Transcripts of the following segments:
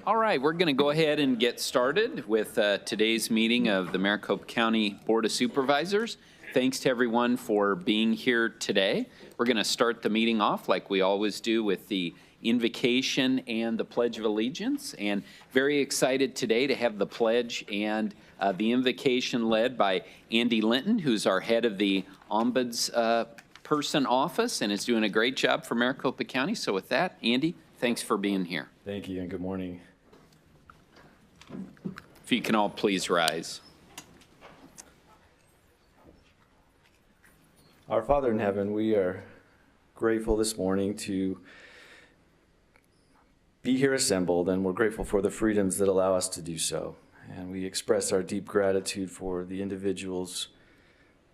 All right, we're going to go ahead and get started with today's meeting of the Maricopa County Board of Supervisors. Thanks to everyone for being here today. We're going to start the meeting off like we always do with the invocation and the Pledge of Allegiance. And very excited today to have the pledge and the invocation led by Andy Linton, who's our head of the Ombudsperson Office and is doing a great job for Maricopa County. So with that, Andy, thanks for being here. Thank you and good morning. If you can all please rise. Our Father in heaven, we are grateful this morning to be here assembled, and we're grateful for the freedoms that allow us to do so. And we express our deep gratitude for the individuals,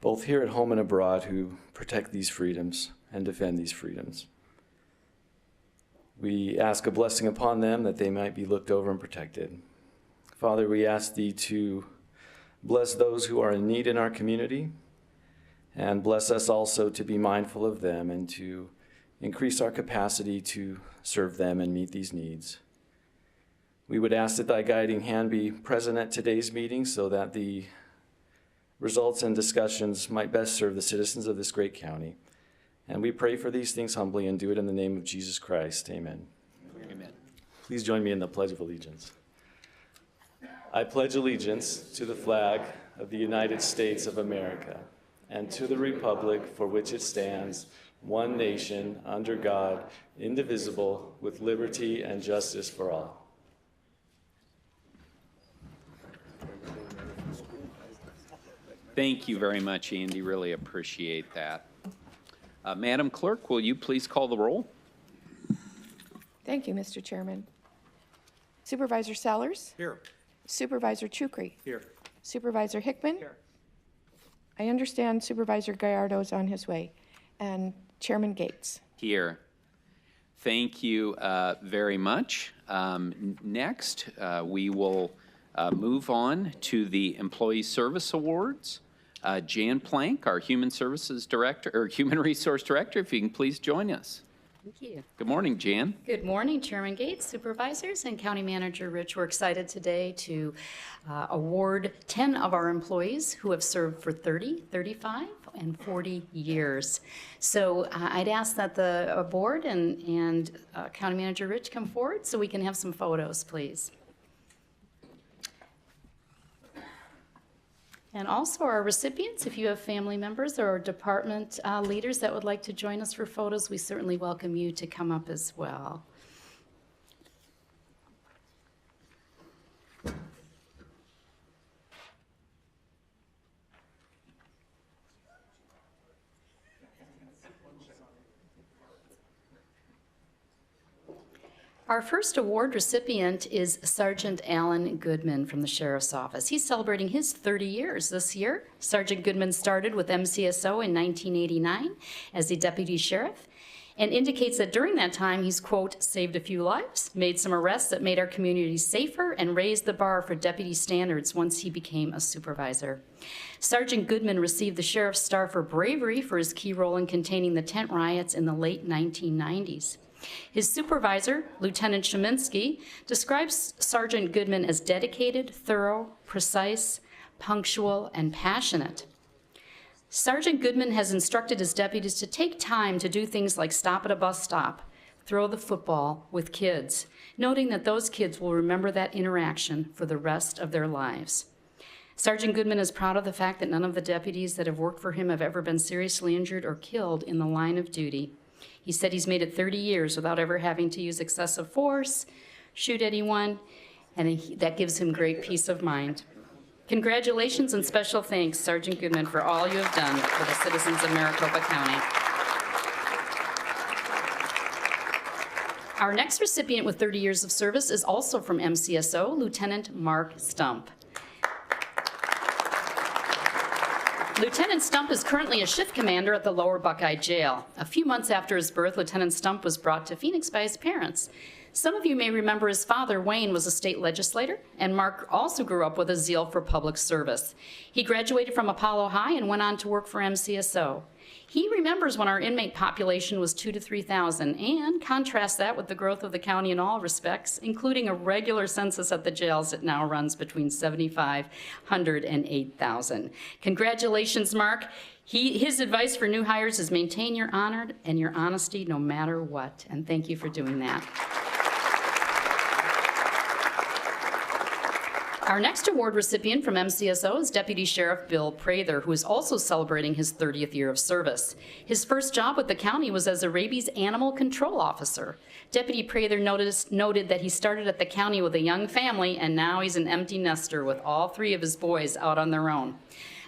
both here at home and abroad, who protect these freedoms and defend these freedoms. We ask a blessing upon them that they might be looked over and protected. Father, we ask thee to bless those who are in need in our community, and bless us also to be mindful of them and to increase our capacity to serve them and meet these needs. We would ask that thy guiding hand be present at today's meeting so that the results and discussions might best serve the citizens of this great county. And we pray for these things humbly and do it in the name of Jesus Christ. Amen. Amen. Please join me in the Pledge of Allegiance. I pledge allegiance to the flag of the United States of America and to the republic for which it stands, one nation, under God, indivisible, with liberty and justice for all. Thank you very much, Andy. Really appreciate that. Madam Clerk, will you please call the roll? Thank you, Mr. Chairman. Supervisor Sellers? Here. Supervisor Chukri? Here. Supervisor Hickman? Here. I understand Supervisor Gallardo is on his way. And Chairman Gates? Here. Thank you very much. Next, we will move on to the Employee Service Awards. Jan Plank, our Human Services Director, or Human Resource Director, if you can please join us. Thank you. Good morning, Jan. Good morning, Chairman Gates, Supervisors, and County Manager Rich. We're excited today to award 10 of our employees who have served for 30, 35, and 40 years. So I'd ask that the board and County Manager Rich come forward so we can have some photos, please. And also our recipients, if you have family members or department leaders that would like to join us for photos, we certainly welcome you to come up as well. Our first award recipient is Sergeant Alan Goodman from the Sheriff's Office. He's celebrating his 30 years this year. Sergeant Goodman started with MCSO in 1989 as a deputy sheriff and indicates that during that time he's, quote, saved a few lives, made some arrests that made our community safer, and raised the bar for deputy standards once he became a supervisor. Sergeant Goodman received the Sheriff's Star for bravery for his key role in containing the tent riots in the late 1990s. His supervisor, Lieutenant Sheminsky, describes Sergeant Goodman as dedicated, thorough, precise, punctual, and passionate. Sergeant Goodman has instructed his deputies to take time to do things like stop at a bus stop, throw the football with kids, noting that those kids will remember that interaction for the rest of their lives. Sergeant Goodman is proud of the fact that none of the deputies that have worked for him have ever been seriously injured or killed in the line of duty. He said he's made it 30 years without ever having to use excessive force, shoot anyone, and that gives him great peace of mind. Congratulations and special thanks, Sergeant Goodman, for all you have done for the citizens of Maricopa County. Our next recipient with 30 years of service is also from MCSO, Lieutenant Mark Stump. Lieutenant Stump is currently a shift commander at the Lower Buckeye Jail. A few months after his birth, Lieutenant Stump was brought to Phoenix by his parents. Some of you may remember his father, Wayne, was a state legislator, and Mark also grew up with a zeal for public service. He graduated from Apollo High and went on to work for MCSO. He remembers when our inmate population was 2,000 to 3,000 and contrasts that with the growth of the county in all respects, including a regular census at the jails that now runs between 7,500 and 8,000. Congratulations, Mark. His advice for new hires is maintain your honor and your honesty no matter what, and thank you for doing that. Our next award recipient from MCSO is Deputy Sheriff Bill Prather, who is also celebrating his 30th year of service. His first job with the county was as a rabies animal control officer. Deputy Prather noted that he started at the county with a young family, and now he's an empty nester with all 3 of his boys out on their own.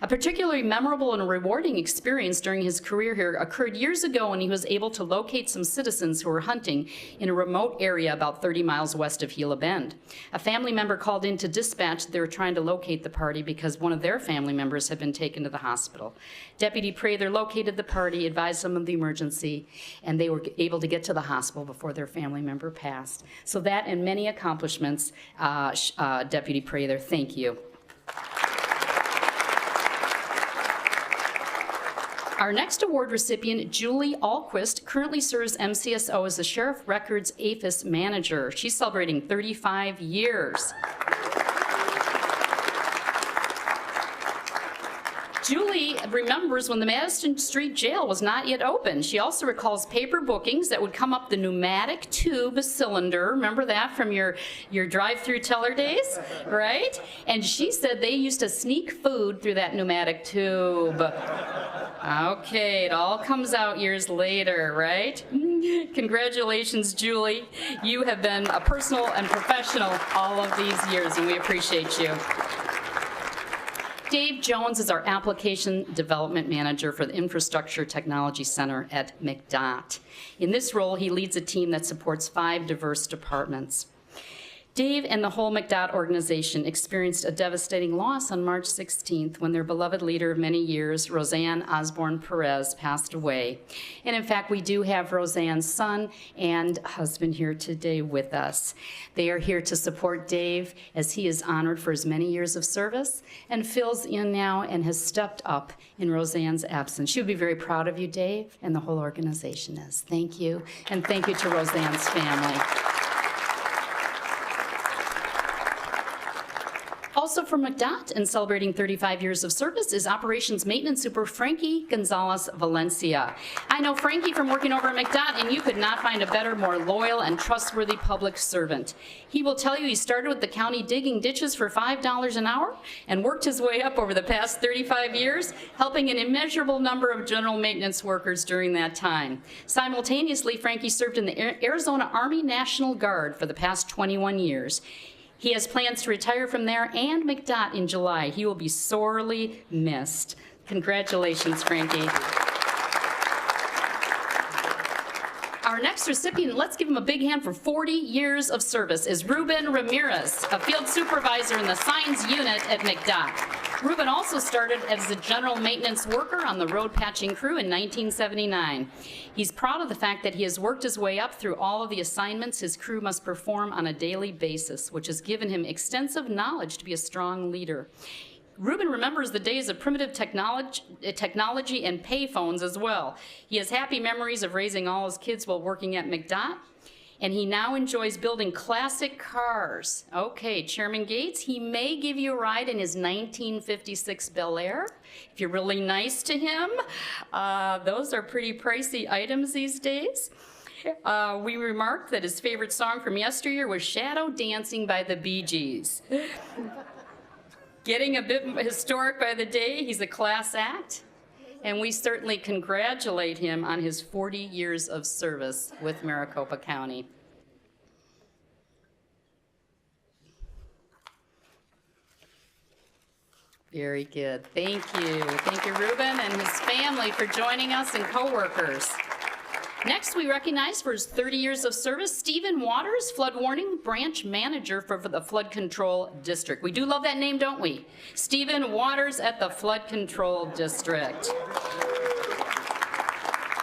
A particularly memorable and rewarding experience during his career here occurred years ago when he was able to locate some citizens who were hunting in a remote area about 30 miles west of Gila Bend. A family member called in to dispatch that they were trying to locate the party because one of their family members had been taken to the hospital. Deputy Prather located the party, advised them of the emergency, and they were able to get to the hospital before their family member passed. So that and many accomplishments, Deputy Prather, thank you. Our next award recipient, Julie Alquist, currently serves MCSO as the Sheriff Records APHIS Manager. She's celebrating 35 years. Julie remembers when the Madison Street Jail was not yet open. She also recalls paper bookings that would come up the pneumatic tube cylinder. Remember that from your drive-through teller days, right? And she said they used to sneak food through that pneumatic tube. Okay, it all comes out years later, right? Congratulations, Julie. You have been a personal and professional all of these years, and we appreciate you. Dave Jones is our Application Development Manager for the Infrastructure Technology Center at McDOT. In this role, he leads a team that supports 5 diverse departments. Dave and the whole McDOT organization experienced a devastating loss on March 16th when their beloved leader of many years, Roseanne Osborne Perez, passed away. And in fact, we do have Roseanne's son and husband here today with us. They are here to support Dave as he is honored for his many years of service and fills in now and has stepped up in Roseanne's absence. She would be very proud of you, Dave, and the whole organization is. Thank you, and thank you to Roseanne's family. Also from McDOT and celebrating 35 years of service is Operations Maintenance Super Frankie Gonzalez Valencia. I know Frankie from working over at McDOT, and you could not find a better, more loyal and trustworthy public servant. He will tell you he started with the county digging ditches for $5 an hour and worked his way up over the past 35 years, helping an immeasurable number of general maintenance workers during that time. Simultaneously, Frankie served in the Arizona Army National Guard for the past 21 years. He has plans to retire from there and McDOT in July. He will be sorely missed. Congratulations, Frankie. Our next recipient, let's give him a big hand for 40 years of service, is Ruben Ramirez, a field supervisor in the signs unit at McDOT. Ruben also started as a general maintenance worker on the road patching crew in 1979. He's proud of the fact that he has worked his way up through all of the assignments his crew must perform on a daily basis, which has given him extensive knowledge to be a strong leader. Ruben remembers the days of primitive technology and pay phones as well. He has happy memories of raising all his kids while working at McDOT, and he now enjoys building classic cars. Okay, Chairman Gates, he may give you a ride in his 1956 Bel Air, if you're really nice to him. Those are pretty pricey items these days. We remarked that his favorite song from yesteryear was Shadow Dancing by the Bee Gees. Getting a bit historic by the day, he's a class act, and we certainly congratulate him on his 40 years of service with Maricopa County. Very good. Thank you. Thank you, Ruben and his family, for joining us, and coworkers. Next, we recognize for his 30 years of service, Stephen Waters, Flood Warning Branch Manager for the Flood Control District. We do love that name, don't we? Stephen Waters at the Flood Control District.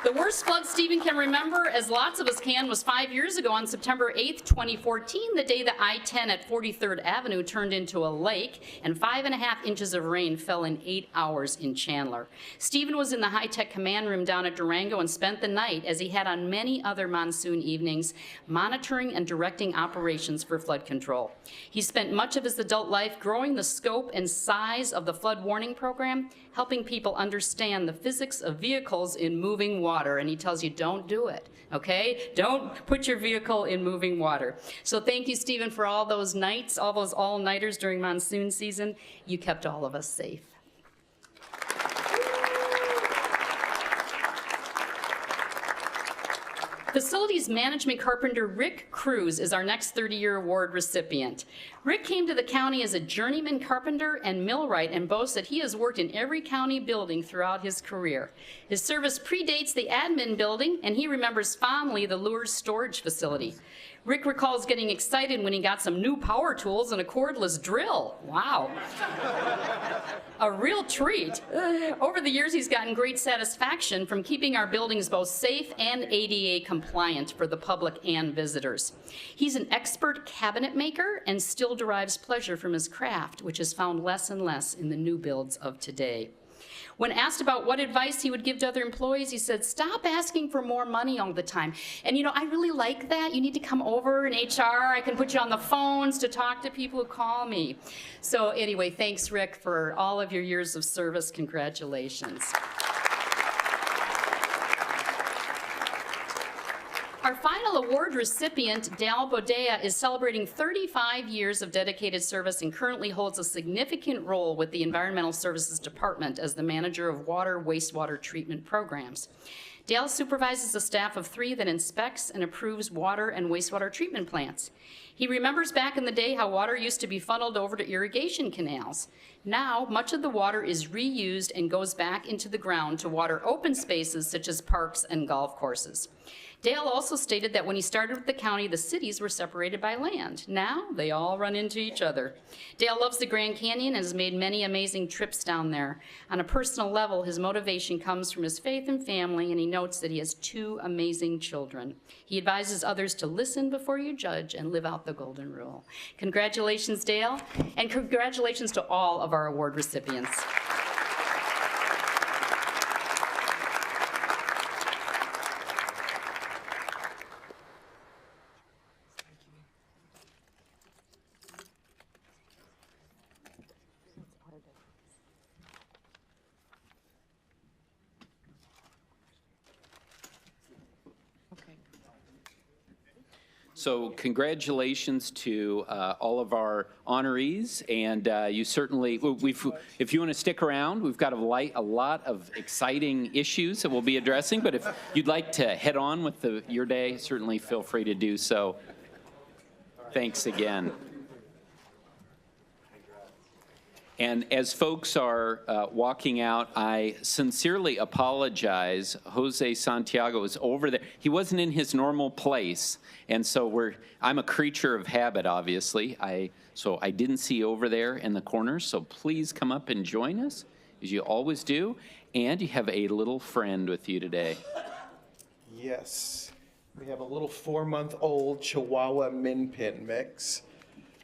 The worst flood Stephen can remember, as lots of us can, was 5 years ago on September 8th, 2014, the day that I-10 at 43rd Avenue turned into a lake and 5.5 inches of rain fell in 8 hours in Chandler. Stephen was in the high-tech command room down at Durango and spent the night, as he had on many other monsoon evenings, monitoring and directing operations for flood control. He spent much of his adult life growing the scope and size of the flood warning program, helping people understand the physics of vehicles in moving water. And he tells you, don't do it, okay? Don't put your vehicle in moving water. So thank you, Stephen, for all those nights, all those all-nighters during monsoon season. You kept all of us safe. Facilities Management Carpenter Rick Cruz is our next 30-year award recipient. Rick came to the county as a journeyman carpenter and millwright and boasts that he has worked in every county building throughout his career. His service predates the admin building, and he remembers fondly the Lures storage facility. Rick recalls getting excited when he got some new power tools and a cordless drill. Wow. A real treat. Over the years, he's gotten great satisfaction from keeping our buildings both safe and ADA compliant for the public and visitors. He's an expert cabinet maker and still derives pleasure from his craft, which is found less and less in the new builds of today. When asked about what advice he would give to other employees, he said, stop asking for more money all the time. And you know, I really like that. You need to come over in HR. I can put you on the phones to talk to people who call me. So anyway, thanks, Rick, for all of your years of service. Congratulations. Our final award recipient, Dal Bodea, is celebrating 35 years of dedicated service and currently holds a significant role with the Environmental Services Department as the manager of water wastewater treatment programs. Dale supervises a staff of 3 that inspects and approves water and wastewater treatment plants. He remembers back in the day how water used to be funneled over to irrigation canals. Now, much of the water is reused and goes back into the ground to water open spaces such as parks and golf courses. Dale also stated that when he started with the county, the cities were separated by land. Now, they all run into each other. Dale loves the Grand Canyon and has made many amazing trips down there. On a personal level, his motivation comes from his faith and family, and he notes that he has 2 amazing children. He advises others to listen before you judge and live out the golden rule. Congratulations, Dale, and congratulations to all of our award recipients. So congratulations to all of our honorees, and you certainly, if you want to stick around, we've got a lot of exciting issues that we'll be addressing, but if you'd like to head on with your day, certainly feel free to do so. Thanks again. And as folks are walking out, I sincerely apologize. Jose Santiago is over there. He wasn't in his normal place, and so I'm a creature of habit, obviously. So I didn't see over there in the corner, so please come up and join us, as you always do. And you have a little friend with you today. Yes, we have a little 4-month-old Chihuahua Min Pin mix.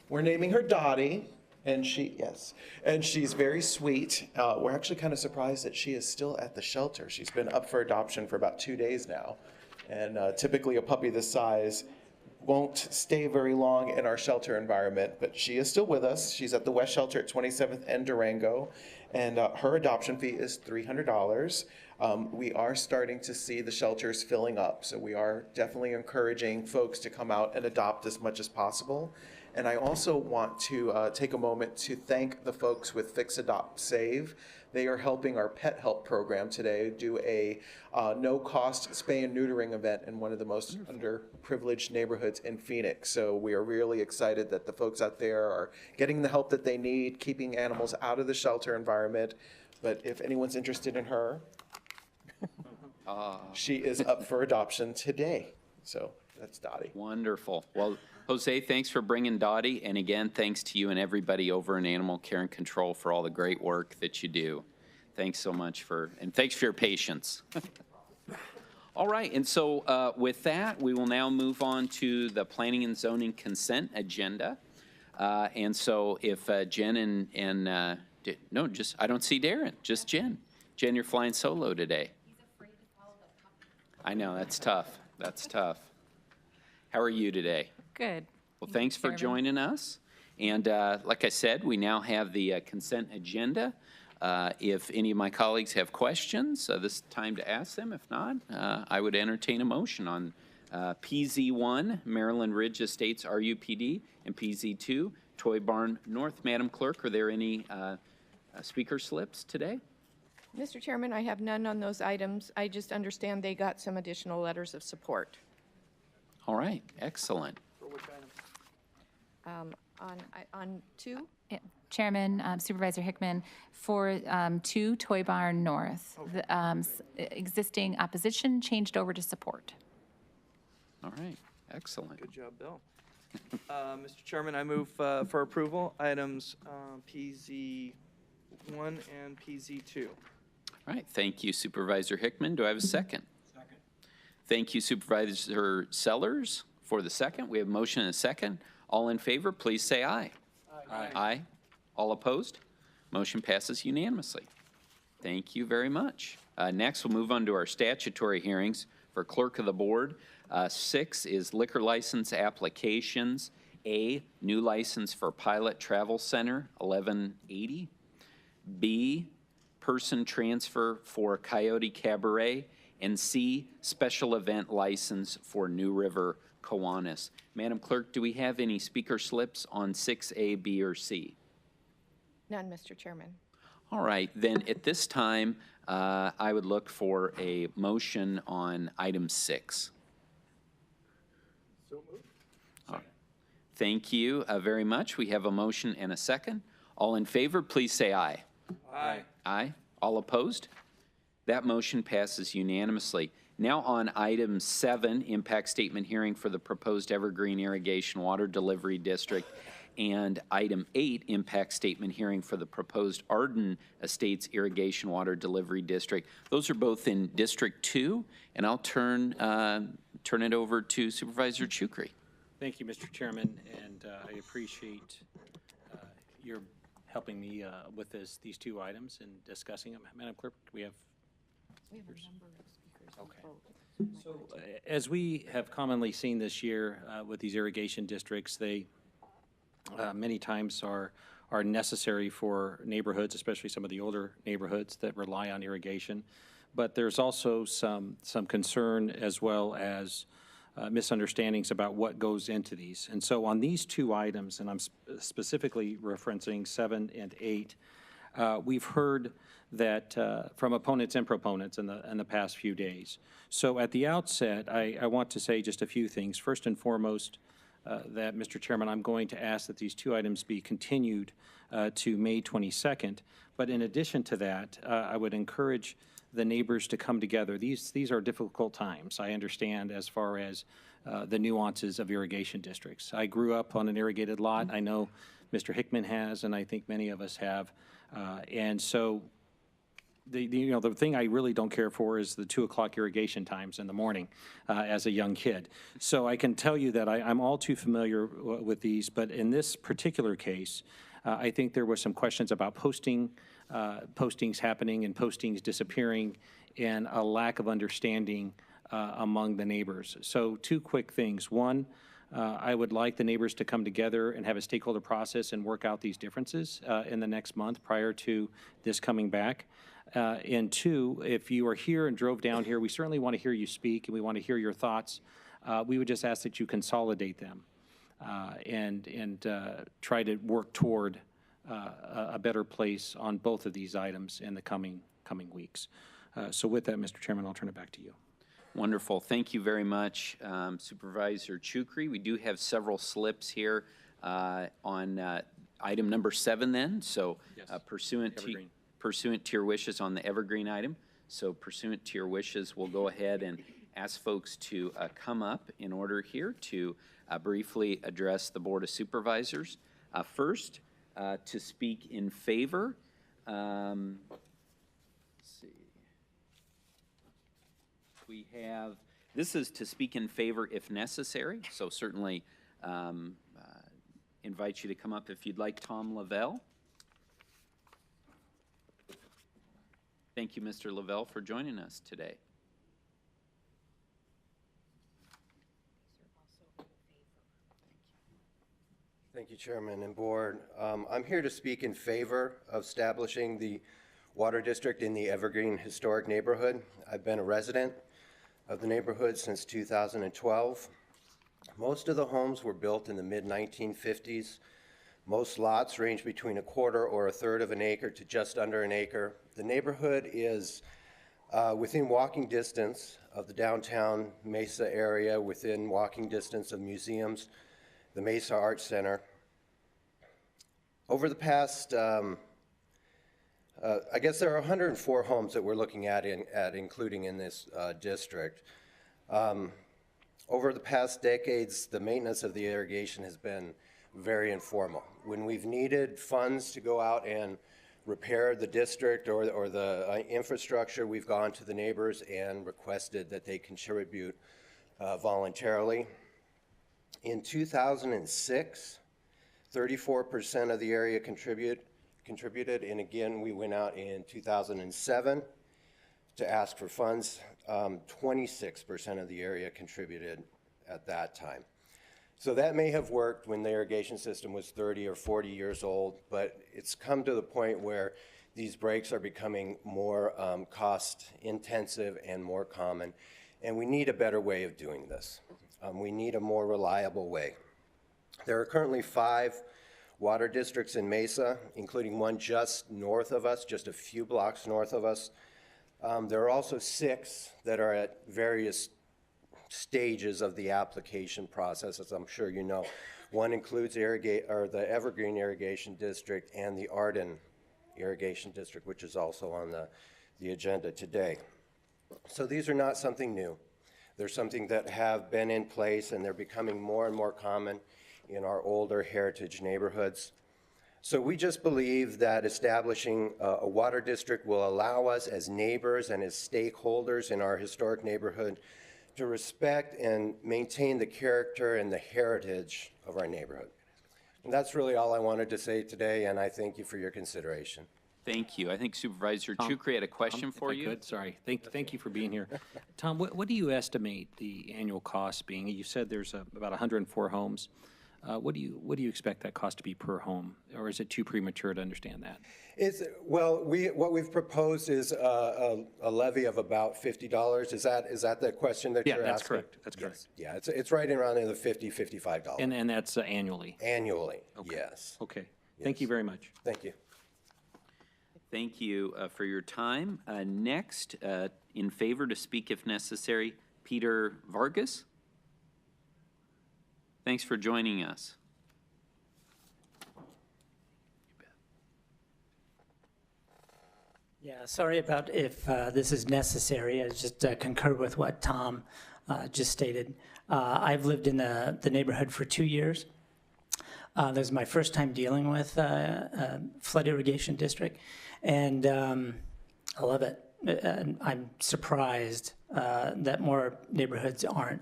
We're naming her Dottie. And she's very sweet. We're actually kind of surprised that she is still at the shelter. She's been up for adoption for about 2 days now. And typically a puppy this size won't stay very long in our shelter environment, but she is still with us. She's at the West Shelter at 27th and Durango, and her adoption fee is $300. We are starting to see the shelters filling up, so we are definitely encouraging folks to come out and adopt as much as possible. And I also want to take a moment to thank the folks with Fix, Adopt, Save. They are helping our Pet Help program today do a no-cost spay and neutering event in one of the most underprivileged neighborhoods in Phoenix. So we are really excited that the folks out there are getting the help that they need, keeping animals out of the shelter environment. But if anyone's interested in her, she is up for adoption today. So that's Dottie. Wonderful. Well, Jose, thanks for bringing Dottie, and again, thanks to you and everybody over in Animal Care and Control for all the great work that you do. Thanks so much and thanks for your patience. All right, and so with that, we will now move on to the planning and zoning consent agenda. And so if Jen no, just, I don't see Darren, just Jen. Jen, you're flying solo today. He's afraid to follow the company. I know, that's tough. That's tough. How are you today? Good. Well, thanks for joining us. And like I said, we now have the consent agenda. If any of my colleagues have questions, this is time to ask them. If not, I would entertain a motion on PZ1, Maryland Ridge Estates RUPD, and PZ2, Toy Barn North. Madam Clerk, are there any speaker slips today? Mr. Chairman, I have none on those items. I just understand they got some additional letters of support. All right, excellent. On two? Yeah, Chairman, Supervisor Hickman, for 2 Toy Barn North, the existing opposition changed over to support. All right, excellent. Good job, Bill. Mr. Chairman, I move for approval items PZ1 and PZ2. All right, thank you Supervisor Hickman. Do I have a second? Second. Thank you Supervisor Sellers for the second. We have a motion and a second. All in favor, please say aye. Aye. Aye. All opposed? Motion passes unanimously. Thank you very much. Next, we'll move on to our statutory hearings for Clerk of the Board. 6 is liquor license applications. A, new license for Pilot Travel Center, 1180. B, person transfer for Coyote Cabaret. And C, special event license for New River Kiwanis. Madam Clerk, do we have any speaker slips on 6A, B, or C? None, Mr. Chairman. All right, then at this time, I would look for a motion on item 6. So moved. Thank you very much. We have a motion and a second. All in favor, please say aye. Aye. Aye. All opposed? That motion passes unanimously. Now on item 7, impact statement hearing for the proposed Evergreen Irrigation Water Delivery District, and item 8, impact statement hearing for the proposed Arden Estates Irrigation Water Delivery District. Those are both in District 2, and I'll turn it over to Supervisor Chukri. Thank you, Mr. Chairman, and I appreciate your helping me with these 2 items and discussing them. Madam Clerk, we have We have a number of speakers. Okay. So as we have commonly seen this year with these irrigation districts, they many times are necessary for neighborhoods, especially some of the older neighborhoods that rely on irrigation. But there's also some concern as well as misunderstandings about what goes into these. And so on these 2 items, and I'm specifically referencing 7 and 8, we've heard that from opponents and proponents in the past few days. So at the outset, I want to say just a few things. First and foremost, that, Mr. Chairman, I'm going to ask that these 2 items be continued to May 22nd. But in addition to that, I would encourage the neighbors to come together. These are difficult times, I understand, as far as the nuances of irrigation districts. I grew up on an irrigated lot. I know Mr. Hickman has, and I think many of us have. And so the thing I really don't care for is the 2 o'clock irrigation times in the morning as a young kid. So I can tell you that I'm all too familiar with these, but in this particular case, I think there were some questions about postings happening and postings disappearing, and a lack of understanding among the neighbors. So 2 quick things. One, I would like the neighbors to come together and have a stakeholder process and work out these differences in the next month prior to this coming back. And 2, if you are here and drove down here, we certainly want to hear you speak and we want to hear your thoughts. We would just ask that you consolidate them and try to work toward a better place on both of these items in the coming weeks. So with that, Mr. Chairman, I'll turn it back to you. Wonderful. Thank you very much, Supervisor Chukri. We do have several slips here on item number 7 then. So Yes. Pursuant to your wishes on the Evergreen item. So pursuant to your wishes, we'll go ahead and ask folks to come up in order here to briefly address the Board of Supervisors. First, to speak in favor, let's see. We have, this is to speak in favor if necessary, so certainly invite you to come up if you'd like. Tom Lavelle. Thank you, Mr. Lavelle, for joining us today. Thank you, Chairman and Board. I'm here to speak in favor of establishing the Water District in the Evergreen Historic Neighborhood. I've been a resident of the neighborhood since 2012. Most of the homes were built in the mid-1950s. Most lots range between 1/4 or 1/3 of an acre to just under an acre. The neighborhood is within walking distance of the downtown Mesa area, within walking distance of museums, the Mesa Arts Center. Over the past, I guess there are 104 homes that we're looking at including in this district. Over the past decades, the maintenance of the irrigation has been very informal. When we've needed funds to go out and repair the district or the infrastructure, we've gone to the neighbors and requested that they contribute voluntarily. In 2006, 34% of the area contributed, and again, we went out in 2007 to ask for funds. 26% of the area contributed at that time. So that may have worked when the irrigation system was 30 or 40 years old, but it's come to the point where these breaks are becoming more cost intensive and more common, and we need a better way of doing this. We need a more reliable way. There are currently 5 water districts in Mesa, including one just north of us, just a few blocks north of us. There are also 6 that are at various stages of the application process, as I'm sure you know. One includes the Evergreen Irrigation District and the Arden Irrigation District, which is also on the agenda today. So these are not something new. They're something that have been in place, and they're becoming more and more common in our older heritage neighborhoods. So we just believe that establishing a water district will allow us as neighbors and as stakeholders in our historic neighborhood to respect and maintain the character and the heritage of our neighborhood. And that's really all I wanted to say today, and I thank you for your consideration. Thank you. I think Supervisor Chukri had a question for you. Good, sorry. Thank you for being here. Tom, what do you estimate the annual cost being? You said there's about 104 homes. What do you expect that cost to be per home, or is it too premature to understand that? What we've proposed is a levy of about $50. Is that the question that you're asking? Yeah, that's correct. That's correct. Yes. Yeah, it's right around in the $50-$55. And that's annually? Annually, Okay. yes. Okay. Thank you very much. Thank you. Thank you for your time. Next, in favor to speak if necessary, Peter Vargas. Thanks for joining us. Yeah, sorry about if this is necessary. I just concur with what Tom just stated. I've lived in the neighborhood for 2 years. This is my first time dealing with flood irrigation district, and I love it. And I'm surprised that more neighborhoods aren't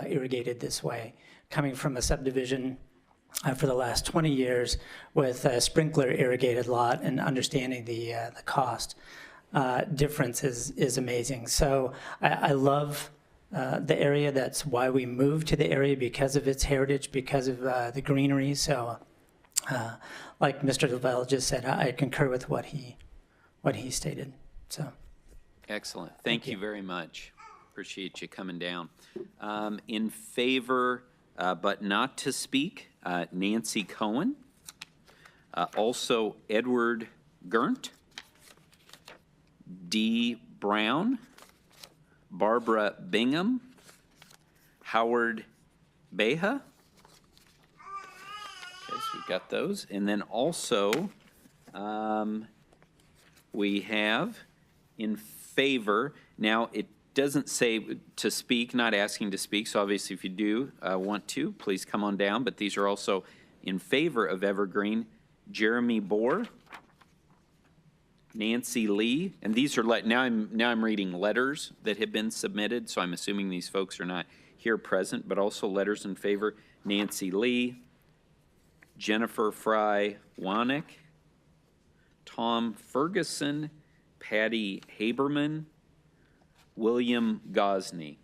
irrigated this way. Coming from a subdivision for the last 20 years with a sprinkler irrigated lot and understanding the cost difference is amazing. So I love the area. That's why we moved to the area, because of its heritage, because of the greenery. So like Mr. Lavelle just said, I concur with what he stated. So excellent. Thank you very much. Appreciate you coming down. In favor, but not to speak, Nancy Cohen. Also Edward Gerndt, Dee Brown, Barbara Bingham, Howard Beha. Okay, so we've got those. And then also we have in favor, now it doesn't say to speak, not asking to speak, so obviously if you do want to, please come on down, but these are also in favor of Evergreen. Jeremy Bohr, Nancy Lee, and these are now I'm reading letters that have been submitted, so I'm assuming these folks are not here present, but also letters in favor. Nancy Lee, Jennifer Fry Wanick, Tom Ferguson, Patty Haberman, William Gosney.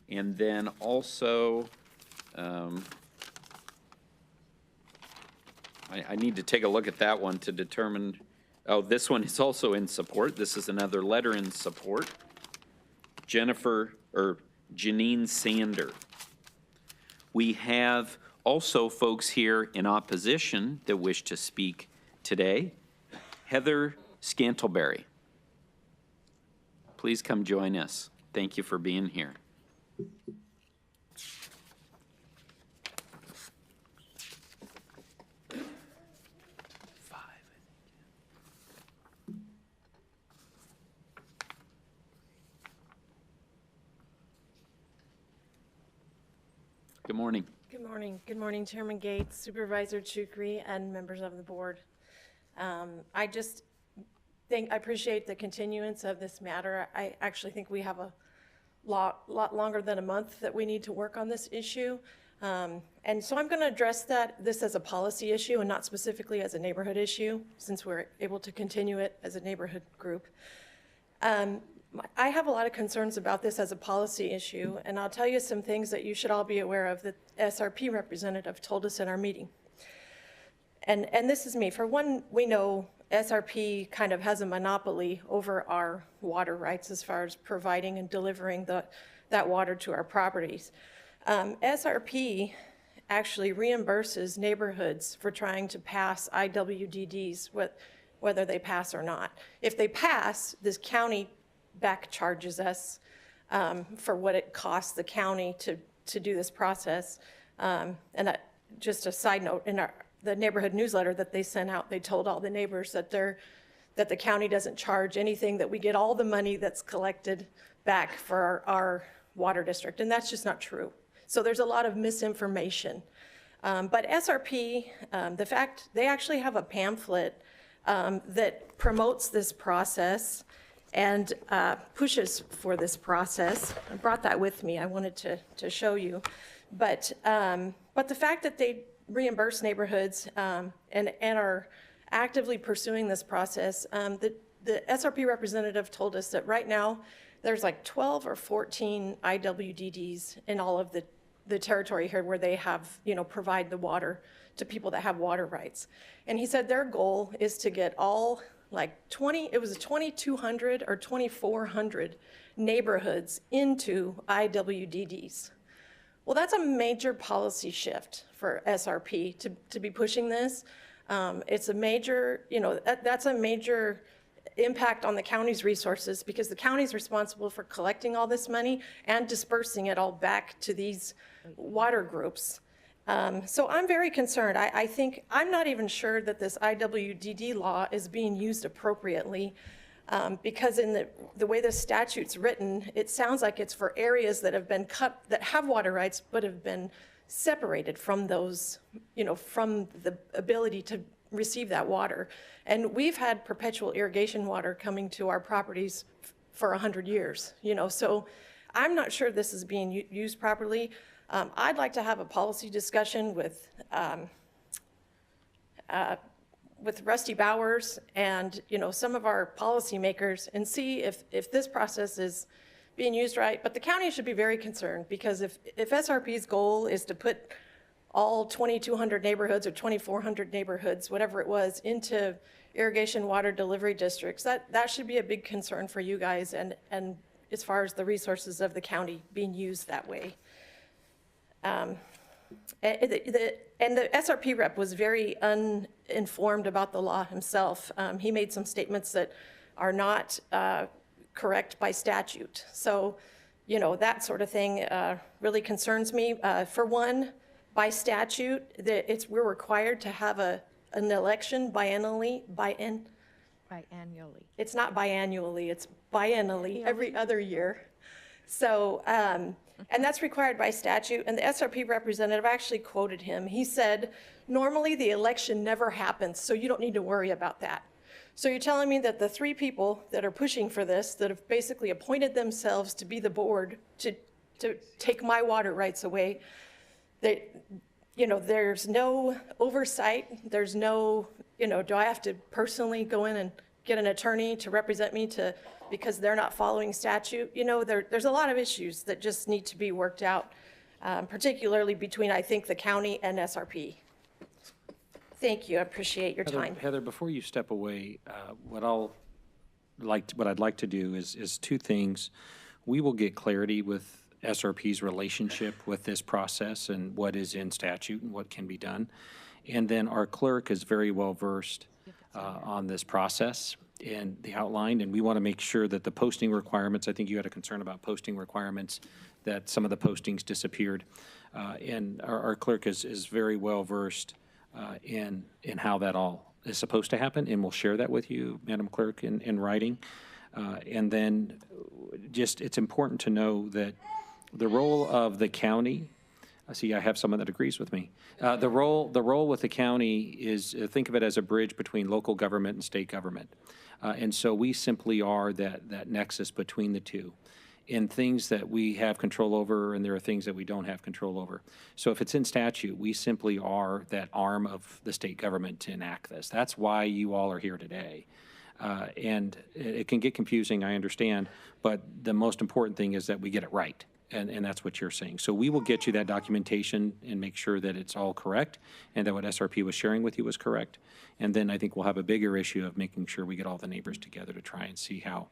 And then also, I need to take a look at that one to determine, oh, this one is also in support. This is another letter in support. Janine Sander. We have also folks here in opposition that wish to speak today. Heather Scantleberry. Please come join us. Thank you for being here. Good morning. Good morning. Good morning, Chairman Gates, Supervisor Chukri, and members of the board. I appreciate the continuance of this matter. I actually think we have a lot longer than a month that we need to work on this issue. And so I'm going to address this as a policy issue and not specifically as a neighborhood issue, since we're able to continue it as a neighborhood group. I have a lot of concerns about this as a policy issue, and I'll tell you some things that you should all be aware of that SRP representative told us in our meeting. And this is me. For one, we know SRP kind of has a monopoly over our water rights as far as providing and delivering that water to our properties. SRP actually reimburses neighborhoods for trying to pass IWDDs, whether they pass or not. If they pass, this county back charges us for what it costs the county to do this process. And just a side note, in the neighborhood newsletter that they sent out, they told all the neighbors that the county doesn't charge anything, that we get all the money that's collected back for our water district, and that's just not true. So there's a lot of misinformation. But SRP, the fact, they actually have a pamphlet that promotes this process and pushes for this process. I brought that with me. I wanted to show you. But the fact that they reimburse neighborhoods and are actively pursuing this process, the SRP representative told us that right now there's like 12 or 14 IWDDs in all of the territory here where they have, provide the water to people that have water rights. And he said their goal is to get all like 2,200 or 2,400 neighborhoods into IWDDs. Well, that's a major policy shift for SRP to be pushing this. It's a major, that's a major impact on the county's resources because the county's responsible for collecting all this money and dispersing it all back to these water groups. So I'm very concerned. I think, I'm not even sure that this IWDD law is being used appropriately because in the way the statute's written, it sounds like it's for areas that have been cut, that have water rights, but have been separated from those, from the ability to receive that water. And we've had perpetual irrigation water coming to our properties for 100 years, so I'm not sure this is being used properly. I'd like to have a policy discussion with Rusty Bowers and some of our policymakers and see if this process is being used right. But the county should be very concerned because if SRP's goal is to put all 2,200 neighborhoods or 2,400 neighborhoods, whatever it was, into irrigation water delivery districts, that should be a big concern for you guys and as far as the resources of the county being used that way. And the SRP rep was very uninformed about the law himself. He made some statements that are not correct by statute. So, that sort of thing really concerns me. For one, by statute, we're required to have an election biennially. Biannually. It's not biannually, it's biennially, every other year. So And that's required by statute. And the SRP representative actually quoted him. He said, normally the election never happens, so you don't need to worry about that. So you're telling me that the 3 people that are pushing for this, that have basically appointed themselves to be the board to take my water rights away, there's no oversight, there's no, do I have to personally go in and get an attorney to represent me because they're not following statute? There's a lot of issues that just need to be worked out, particularly between, I think, the county and SRP. Thank you, I appreciate your time. Heather, before you step away, what I'd like to do is 2 things. We will get clarity with SRP's relationship with this process and what is in statute and what can be done. And then our clerk is very well versed on this process and the outline, and we want to make sure that the posting requirements, I think you had a concern about posting requirements, that some of the postings disappeared. And our clerk is very well versed in how that all is supposed to happen, and we'll share that with you, Madam Clerk, in writing. And then it's important to know that the role of the county, I see I have someone that agrees with me. The role with the county is, think of it as a bridge between local government and state government. And so we simply are that nexus between the two in things that we have control over, and there are things that we don't have control over. So if it's in statute, we simply are that arm of the state government to enact this. That's why you all are here today. And it can get confusing, I understand, but the most important thing is that we get it right. And that's what you're saying. So we will get you that documentation and make sure that it's all correct and that what SRP was sharing with you was correct. And then I think we'll have a bigger issue of making sure we get all the neighbors together to try and see how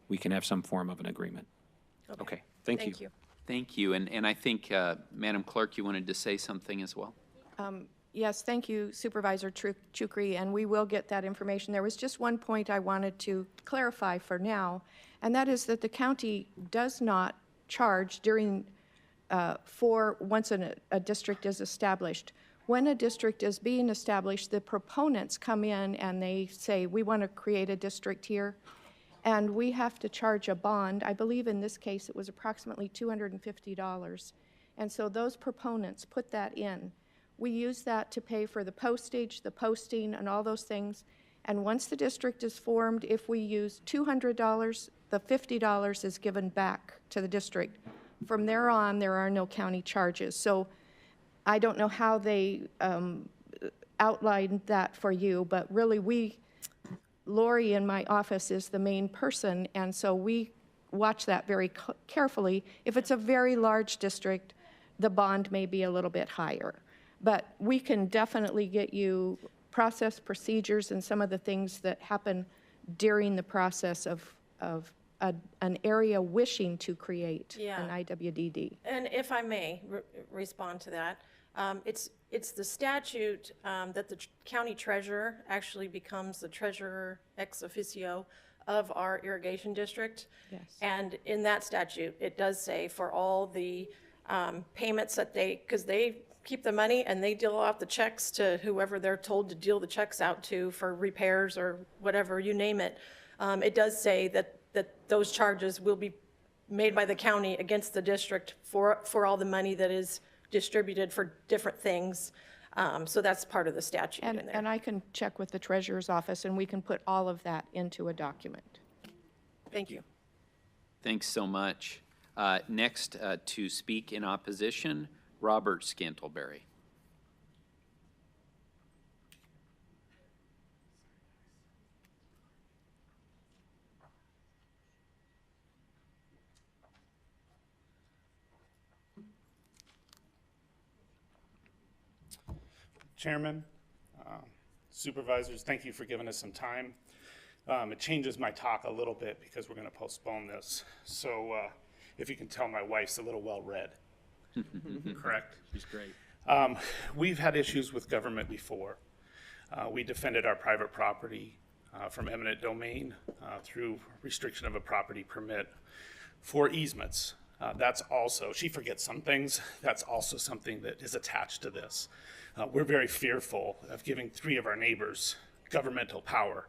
we can have some form of an agreement. Okay. Thank you. Thank you. And I think, Madam Clerk, you wanted to say something as well? Yes, thank you, Supervisor Chukri, and we will get that information. There was just one point I wanted to clarify for now, and that is that the county does not charge once a district is established. When a district is being established, the proponents come in and they say, we want to create a district here, and we have to charge a bond. I believe in this case it was approximately $250, and so those proponents put that in. We use that to pay for the postage, the posting, and all those things. And once the district is formed, if we use $200, the $50 is given back to the district. From there on, there are no county charges. So I don't know how they outlined that for you, but really Lori in my office is the main person, and so we watch that very carefully. If it's a very large district, the bond may be a little bit higher. But we can definitely get you process procedures and some of the things that happen during the process of an area wishing to create an IWDD. And if I may respond to that, it's the statute that the county treasurer actually becomes the treasurer ex officio of our irrigation district. Yes. And in that statute, it does say for all the payments that because they keep the money and they deal out the checks to whoever they're told to deal the checks out to for repairs or whatever, you name it. It does say that those charges will be made by the county against the district for all the money that is distributed for different things. So that's part of the statute in there. And I can check with the treasurer's office and we can put all of that into a document. Thank you. Thanks so much. Next to speak in opposition, Robert Scantleberry. Chairman, supervisors, thank you for giving us some time. It changes my talk a little bit because we're going to postpone this. So if you can tell, my wife's a little well-read. Correct? She's great. We've had issues with government before. We defended our private property from eminent domain through restriction of a property permit for easements. That's also, she forgets some things, that's also something that is attached to this. We're very fearful of giving 3 of our neighbors governmental power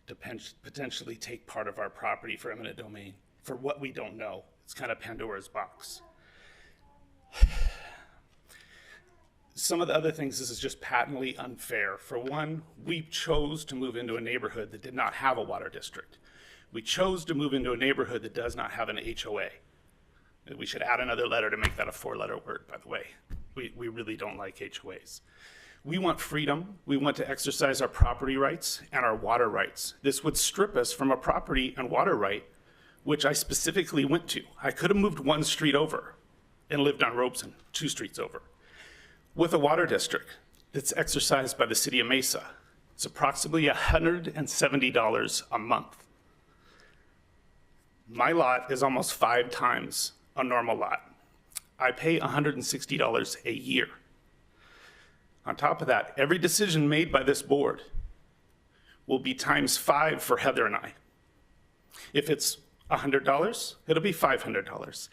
to potentially take part of our property for eminent domain for what we don't know. It's kind of Pandora's box. some of the other things, this is just patently unfair. For one, we chose to move into a neighborhood that did not have a water district. We chose to move into a neighborhood that does not have an HOA. We should add another letter to make that a 4-letter word, by the way. We really don't like HOAs. We want freedom. We want to exercise our property rights and our water rights. This would strip us from a property and water right, which I specifically went to. I could have moved 1 street over and lived on Robeson, 2 streets over. With a water district that's exercised by the city of Mesa, it's approximately $170 a month. My lot is almost 5 times a normal lot. I pay $160 a year. On top of that, every decision made by this board will be times 5 for Heather and I. If it's $100, it'll be $500.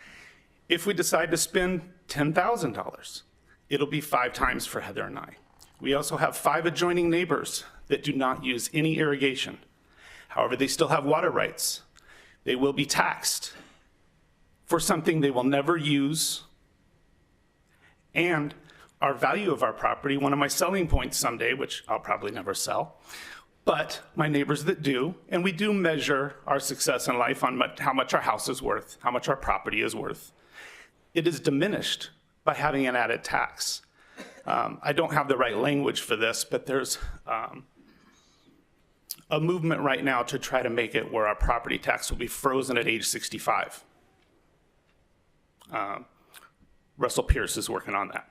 If we decide to spend $10,000, it'll be 5 times for Heather and I. We also have 5 adjoining neighbors that do not use any irrigation. However, they still have water rights. They will be taxed for something they will never use. And our value of our property, one of my selling points someday, which I'll probably never sell, but my neighbors that do, and we do measure our success in life on how much our house is worth, how much our property is worth. It is diminished by having an added tax. I don't have the right language for this, but there's a movement right now to try to make it where our property tax will be frozen at age 65. Russell Pierce is working on that.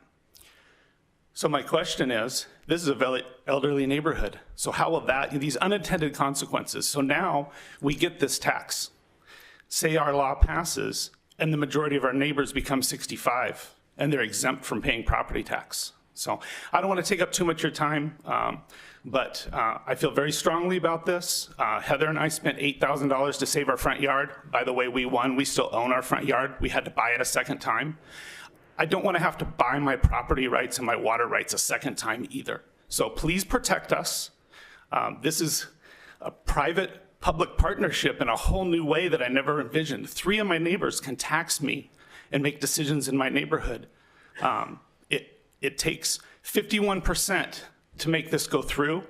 So my question is, this is a very elderly neighborhood. So how will these unintended consequences, so now we get this tax. Say our law passes and the majority of our neighbors become 65 and they're exempt from paying property tax. So I don't want to take up too much of your time, but I feel very strongly about this. Heather and I spent $8,000 to save our front yard. By the way, we won. We still own our front yard. We had to buy it a second time. I don't want to have to buy my property rights and my water rights a second time either. So please protect us. This is a private-public partnership in a whole new way that I never envisioned. 3 of my neighbors can tax me and make decisions in my neighborhood. It takes 51% to make this go through.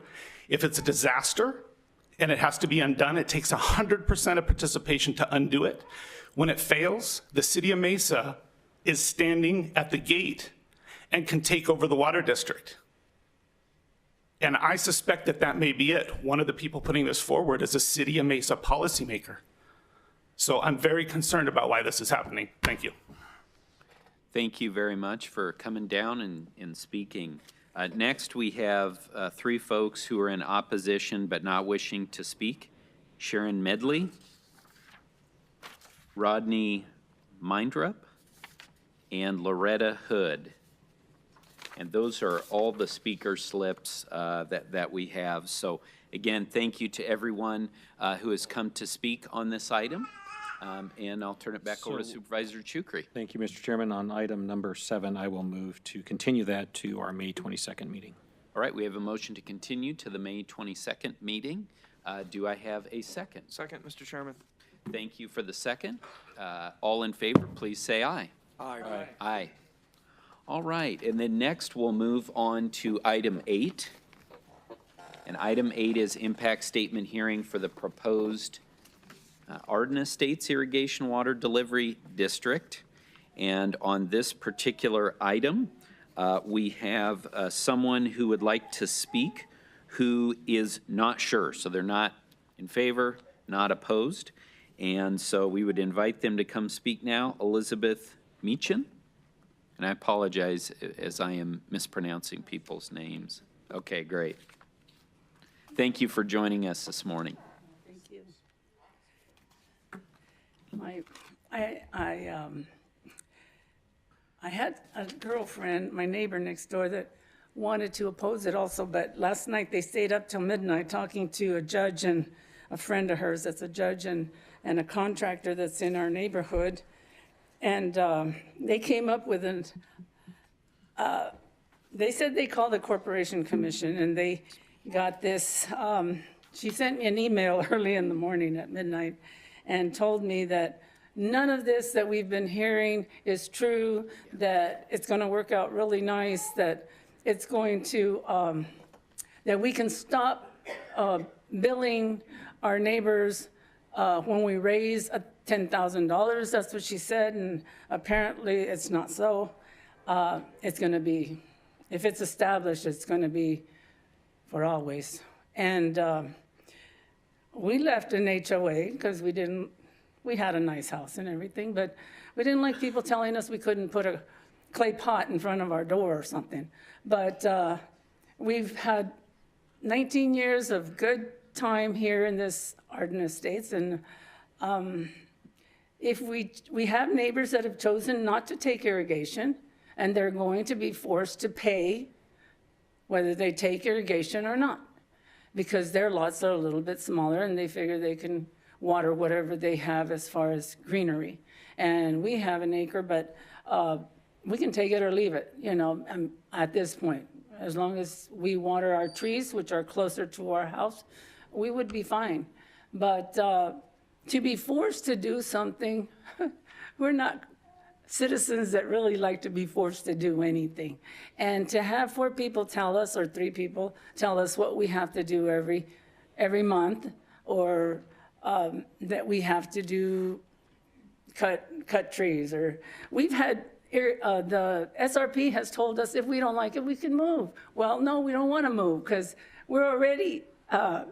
If it's a disaster and it has to be undone, it takes 100% of participation to undo it. When it fails, the city of Mesa is standing at the gate and can take over the water district. And I suspect that that may be it. One of the people putting this forward is a city of Mesa policymaker. So I'm very concerned about why this is happening. Thank you. Thank you very much for coming down and speaking. Next, we have 3 folks who are in opposition but not wishing to speak. Sharon Medley, Rodney Mindrup, and Loretta Hood. And those are all the speaker slips that we have. So again, thank you to everyone who has come to speak on this item. And I'll turn it back over to Supervisor Chukri. Thank you, Mr. Chairman. On item number 7, I will move to continue that to our May 22nd meeting. All right, we have a motion to continue to the May 22nd meeting. Do I have a second? Second, Mr. Chairman. Thank you for the second. All in favor, please say aye. Aye. Aye. All right, and then next we'll move on to item 8. And item 8 is impact statement hearing for the proposed Arden Estates Irrigation Water Delivery District. And on this particular item, we have someone who would like to speak who is not sure. So they're not in favor, not opposed. And so we would invite them to come speak now. Elizabeth Meechan. And I apologize as I am mispronouncing people's names. Okay, great. Thank you for joining us this morning. Thank you. I had a girlfriend, my neighbor next door, that wanted to oppose it also, but last night they stayed up till midnight talking to a judge and a friend of hers that's a judge and a contractor that's in our neighborhood. And they came up with they said they called the Corporation Commission and they got this, she sent me an email early in the morning at midnight and told me that none of this that we've been hearing is true, that it's going to work out really nice, that it's going to, that we can stop billing our neighbors when we raise $10,000. That's what she said, and apparently it's not so. It's going to be, if it's established, it's going to be for always. And we left an HOA because we had a nice house and everything, but we didn't like people telling us we couldn't put a clay pot in front of our door or something. But we've had 19 years of good time here in this Arden Estates, and if we have neighbors that have chosen not to take irrigation, and they're going to be forced to pay whether they take irrigation or not, because their lots are a little bit smaller and they figure they can water whatever they have as far as greenery. And we have an acre, but we can take it or leave it, you know, at this point. As long as we water our trees, which are closer to our house, we would be fine. But to be forced to do something, we're not citizens that really like to be forced to do anything. And to have 4 people tell us, or 3 people tell us what we have to do every month, or that we have to do cut trees, or we've had the SRP has told us if we don't like it, we can move. Well, no, we don't want to move because we're already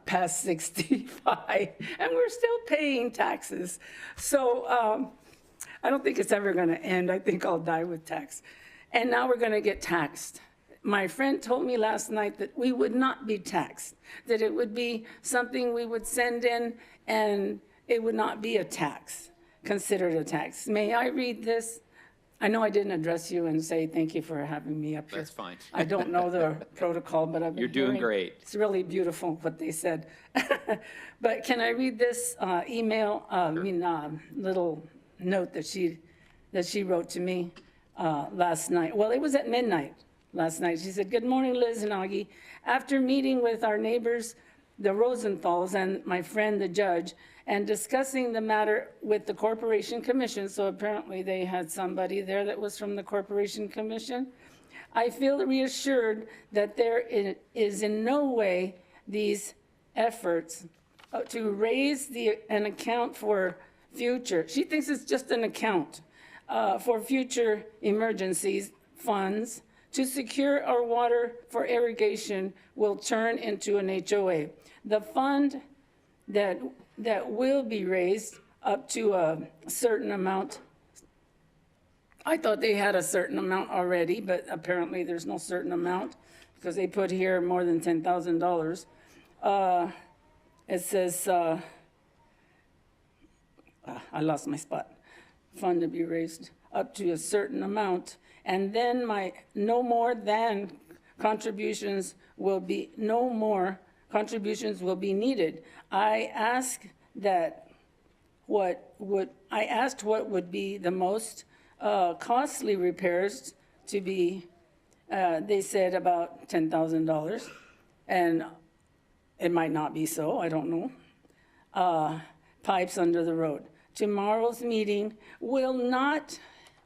past 65 and we're still paying taxes. So I don't think it's ever going to end. I think I'll die with tax. And now we're going to get taxed. My friend told me last night that we would not be taxed, that it would be something we would send in and it would not be a tax, considered a tax. May I read this? I know I didn't address you and say thank you for having me up here. That's fine. I don't know the protocol, but I've been You're doing hearing- great. It's really beautiful what they said. But can I read this email, little note that she wrote to me last night? Well, it was at midnight last night. She said, "Good morning, Liz and Augie. After meeting with our neighbors, the Rosenthals, and my friend, the judge, and discussing the matter with the Corporation Commission," so apparently they had somebody there that was from the Corporation Commission, "I feel reassured that there is in no way these efforts to raise an account for future," she thinks it's just an account, "for future emergencies funds to secure our water for irrigation will turn into an HOA. The fund that will be raised up to a certain amount." I thought they had a certain amount already, but apparently there's no certain amount because they put here more than $10,000. It says, I lost my spot. Fund to be raised up to a certain amount. And then no more contributions will be needed. I asked what would be the most costly repairs to be, they said about $10,000, and it might not be so, I don't know. Pipes under the road. Tomorrow's meeting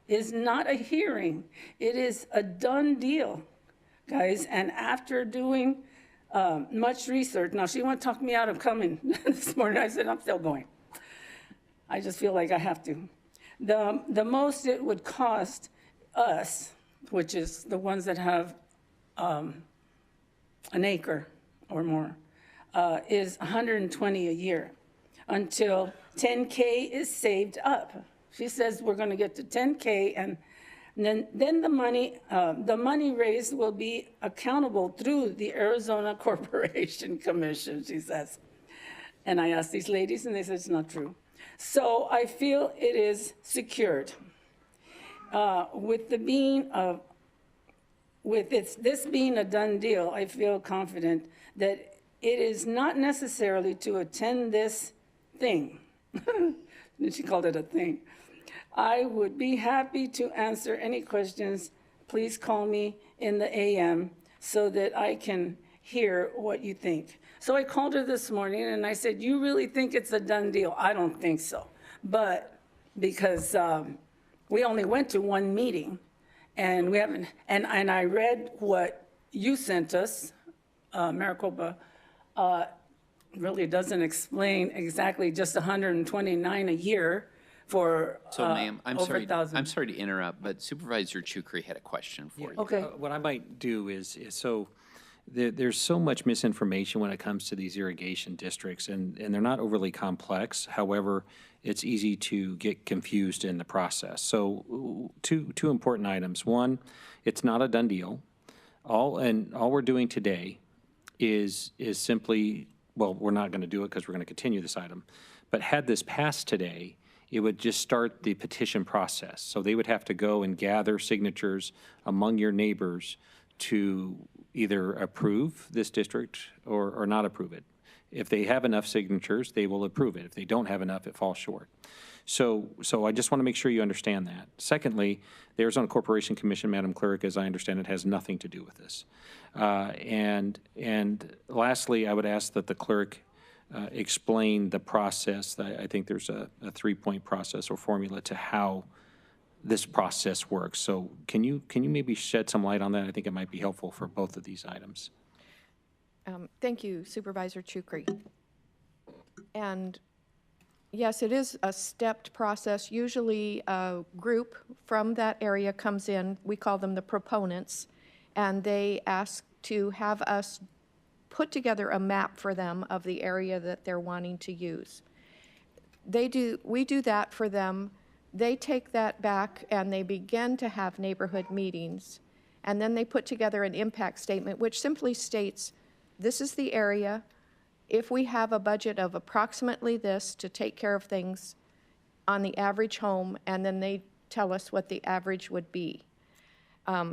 is not a hearing. It is a done deal, guys. And after doing much research, now she wanted to talk me out of coming this morning. I said, I'm still going. I just feel like I have to. The most it would cost us, which is the ones that have an acre or more, is $120 a year until 10K is saved up. She says we're going to get to 10K, and then the money raised will be accountable through the Arizona Corporation Commission, she says. And I asked these ladies, and they said it's not true. So I feel it is secured. With this being a done deal, I feel confident that it is not necessarily to attend this thing. She called it a thing. I would be happy to answer any questions. Please call me in the AM so that I can hear what you think. So I called her this morning and I said, you really think it's a done deal? I don't think so. But because we only went to one meeting and we haven't, and I read what you sent us, Maricopa, really doesn't explain exactly just 129 a year for So, ma'am, I'm over sorry, 1,000. I'm sorry to interrupt, but Supervisor Chukri had a question for you. Okay. What I might do is so there's so much misinformation when it comes to these irrigation districts, and they're not overly complex. However, it's easy to get confused in the process. So two important items. One, it's not a done deal. All we're doing today is simply, well, we're not going to do it because we're going to continue this item. But had this passed today, it would just start the petition process. So they would have to go and gather signatures among your neighbors to either approve this district or not approve it. If they have enough signatures, they will approve it. If they don't have enough, it falls short. So I just want to make sure you understand that. Secondly, the Arizona Corporation Commission, Madam Clerk, as I understand it, has nothing to do with this. And lastly, I would ask that the clerk explain the process. I think there's a 3-point process or formula to how this process works. So can you maybe shed some light on that? I think it might be helpful for both of these items. Thank you, Supervisor Chukri. And yes, it is a stepped process. Usually a group from that area comes in, we call them the proponents, and they ask to have us put together a map for them of the area that they're wanting to use. We do that for them. They take that back and they begin to have neighborhood meetings. And then they put together an impact statement, which simply states, this is the area. If we have a budget of approximately this to take care of things on the average home, and then they tell us what the average would be.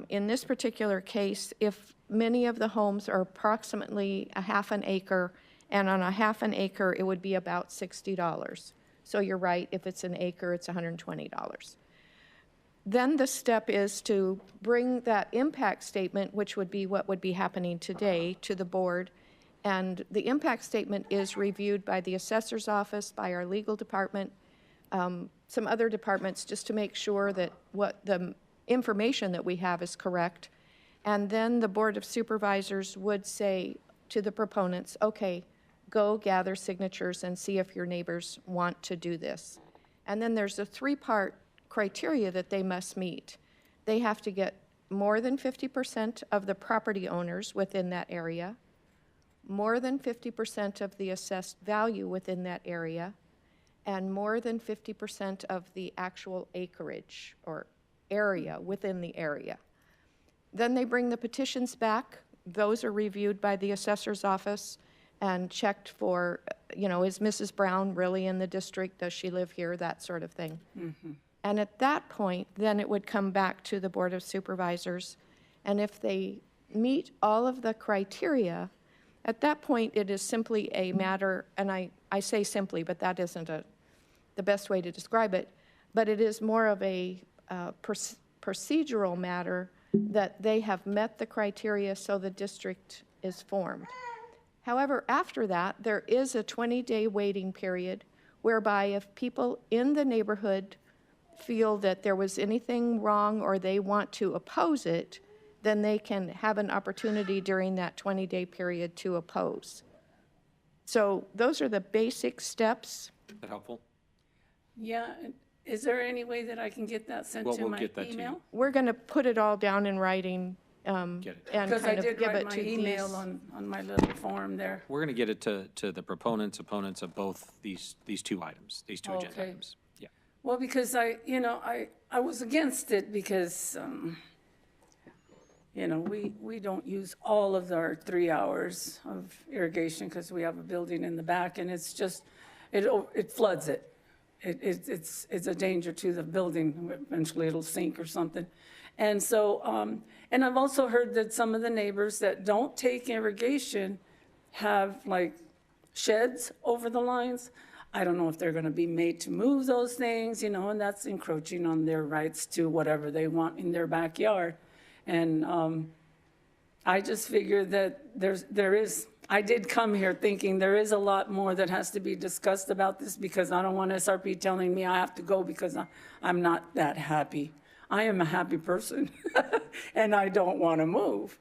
In this particular case, if many of the homes are approximately a half an acre, and on a half an acre, it would be about $60. So you're right, if it's an acre, it's $120. Then the step is to bring that impact statement, which would be what would be happening today, to the board. And the impact statement is reviewed by the assessor's office, by our legal department, some other departments, just to make sure that what the information that we have is correct. And then the Board of Supervisors would say to the proponents, okay, go gather signatures and see if your neighbors want to do this. And then there's a 3-part criteria that they must meet. They have to get more than 50% of the property owners within that area, more than 50% of the assessed value within that area, and more than 50% of the actual acreage or area within the area. Then they bring the petitions back. Those are reviewed by the assessor's office and checked for, is Mrs. Brown really in the district? Does she live here? That sort of thing. Mm-hmm. And at that point, then it would come back to the Board of Supervisors. And if they meet all of the criteria, at that point, it is simply a matter, and I say simply, but that isn't the best way to describe it, but it is more of a procedural matter that they have met the criteria so the district is formed. However, after that, there is a 20-day waiting period whereby if people in the neighborhood feel that there was anything wrong or they want to oppose it, then they can have an opportunity during that 20-day period to oppose. So those are the basic steps. Is that helpful? Yeah, is there any way that I can get that sent Well, to we'll my get that to you. email? We're going to put it all down in writing and Because I kind of did give write it my to email these. on my little form there. We're going to get it to the opponents of both these two items, these two agenda Okay. items. Yeah. Well, because I was against it because, we don't use all of our 3 hours of irrigation because we have a building in the back and it's just, it floods it. It's a danger to the building. Eventually it'll sink or something. And so, and I've also heard that some of the neighbors that don't take irrigation have like sheds over the lines. I don't know if they're going to be made to move those things, and that's encroaching on their rights to whatever they want in their backyard. And I just figured that I did come here thinking there is a lot more that has to be discussed about this because I don't want SRP telling me I have to go because I'm not that happy. I am a happy person and I don't want to move.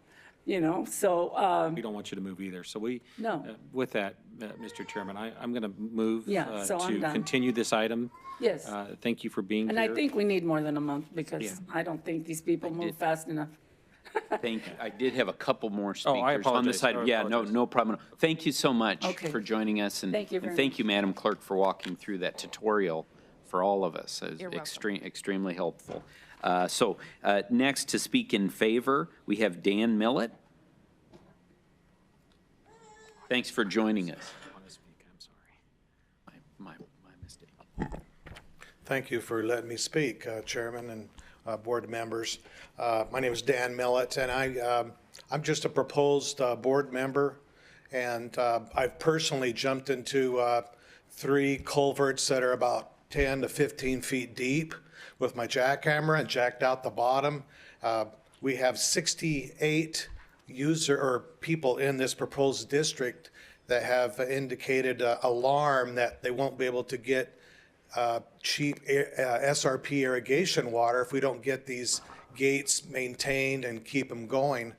you know, so, We don't want you to move either. So we, No. with that, Mr. Chairman, I'm going to move Yeah, so I'm to done. continue this item. yes. Thank you for being And here. I think we need more than a month because Yeah. I don't think these people move fast enough. I did have a couple more Oh, I speakers on this apologize. item. I Yeah, apologize. no problem. Thank you so much Okay. for joining us. Thank you very And thank much. you, Madam Clerk, for walking through that tutorial for all of us. It was You're welcome. extremely helpful. So next, to speak in favor, we have Dan Millett. Thanks for joining us. I'm sorry. My mistake. Thank you for letting me speak, Chairman and board members. My name is Dan Millett, and I'm just a proposed board member, and I've personally jumped into 3 culverts that are about 10 to 15 feet deep with my jackhammer and jacked out the bottom. We have 68 people in this proposed district that have indicated alarm that they won't be able to get cheap SRP irrigation water if we don't get these gates maintained and keep them going.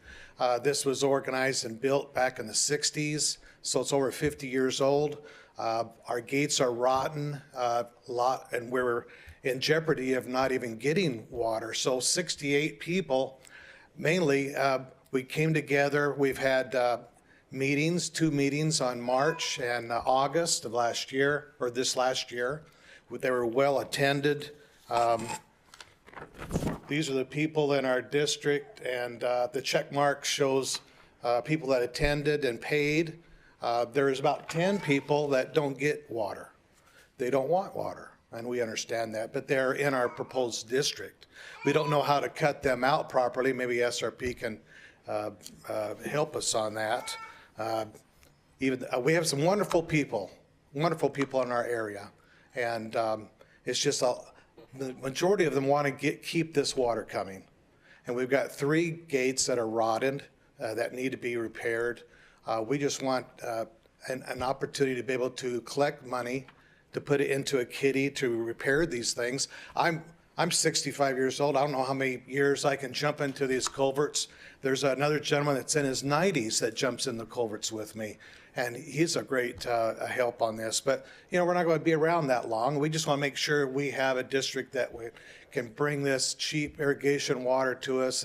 This was organized and built back in the 60s, so it's over 50 years old. Our gates are rotten, and we're in jeopardy of not even getting water. So 68 people, mainly, we came together. We've had meetings, 2 meetings on March and August of last year, or this last year. They were well attended. These are the people in our district, and the check mark shows people that attended and paid. There's about 10 people that don't get water. They don't want water, and we understand that, but they're in our proposed district. We don't know how to cut them out properly. Maybe SRP can help us on that. We have some wonderful people in our area, and it's just the majority of them want to keep this water coming. And we've got 3 gates that are rotted that need to be repaired. We just want an opportunity to be able to collect money to put it into a kitty to repair these things. I'm 65 years old. I don't know how many years I can jump into these culverts. There's another gentleman that's in his 90s that jumps in the culverts with me, and he's a great help on this. But, you know, we're not going to be around that long. We just want to make sure we have a district that can bring this cheap irrigation water to us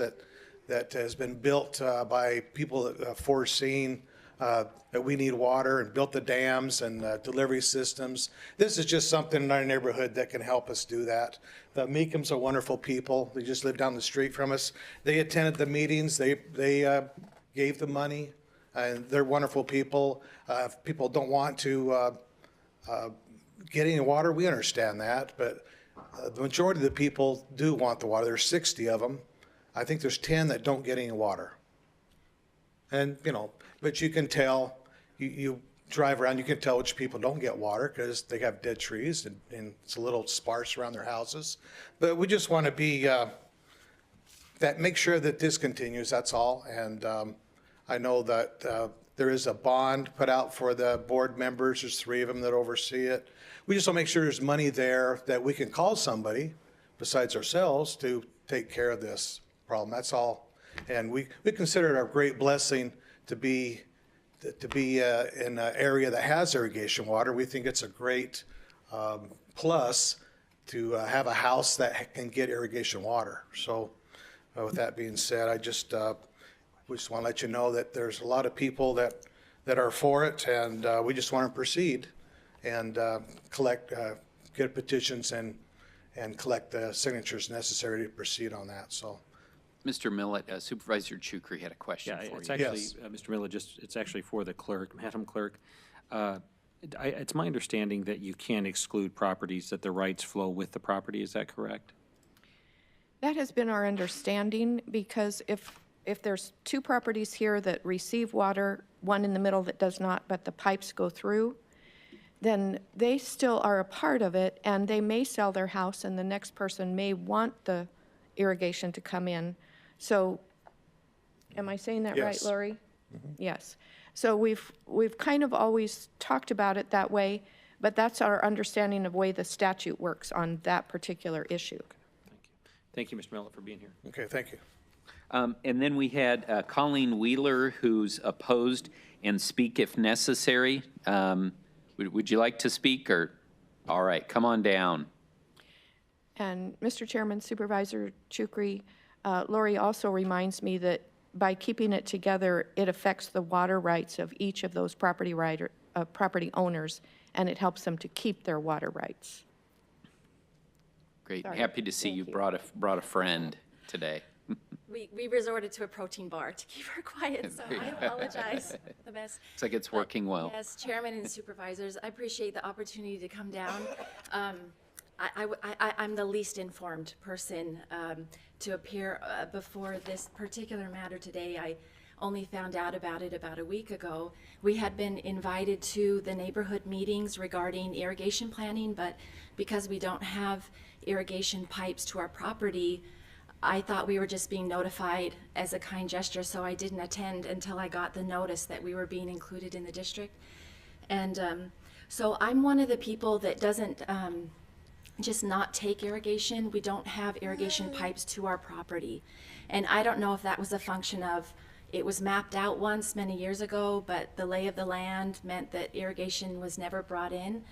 that has been built by people that have foreseen that we need water and built the dams and delivery systems. This is just something in our neighborhood that can help us do that. The Meekums are wonderful people. They just live down the street from us. They attended the meetings. They gave the money, and they're wonderful people. If people don't want to get any water, we understand that, but the majority of the people do want the water. There's 60 of them. I think there's 10 that don't get any water. And, you know, but you can tell, you drive around, you can tell which people don't get water because they have dead trees and it's a little sparse around their houses. But we just want to be, make sure that this continues, that's all. And I know that there is a bond put out for the board members. There's 3 of them that oversee it. We just want to make sure there's money there that we can call somebody besides ourselves to take care of this problem. That's all. And we consider it a great blessing to be in an area that has irrigation water. We think it's a great plus to have a house that can get irrigation water. So with that being said, we just want to let you know that there's a lot of people that are for it, and we just want to proceed and get petitions and collect the signatures necessary to proceed on that. So. Mr. Millett, Supervisor Chukri had a question for you. It's actually, Mr. Miller, it's actually for the clerk, Madam Clerk. It's my understanding that you can't exclude properties, that the rights flow with the property. Is that correct? That has been our understanding, because if there's 2 properties here that receive water, one in the middle that does not, but the pipes go through, then they still are a part of it, and they may sell their house, and the next person may want the irrigation to come in. So, am I saying that right, Yes. Lori? Yes. So we've kind of always talked about it that way, but that's our understanding of the way the statute works on that particular issue. Thank you. Thank you, Mr. Miller, for being here. Okay, thank you. And then we had Colleen Wheeler, who's opposed, and speak if necessary. Would you like to speak, or? All right, come on down. And Mr. Chairman, Supervisor Chukri, Lori also reminds me that by keeping it together, it affects the water rights of each of those property owners, and it helps them to keep their water rights. Great, Sorry. happy to see you brought a friend today. We resorted to a protein bar to keep her quiet, so I apologize. The best. Looks like it's working well. Yes, Chairman and Supervisors, I appreciate the opportunity to come down. I'm the least informed person to appear before this particular matter today. I only found out about it about a week ago. We had been invited to the neighborhood meetings regarding irrigation planning, but because we don't have irrigation pipes to our property, I thought we were just being notified as a kind gesture, so I didn't attend until I got the notice that we were being included in the district. And so I'm one of the people that doesn't just not take irrigation. We don't have irrigation pipes to our property. And I don't know if that was a function of, it was mapped out once many years ago, but the lay of the land meant that irrigation was never brought in.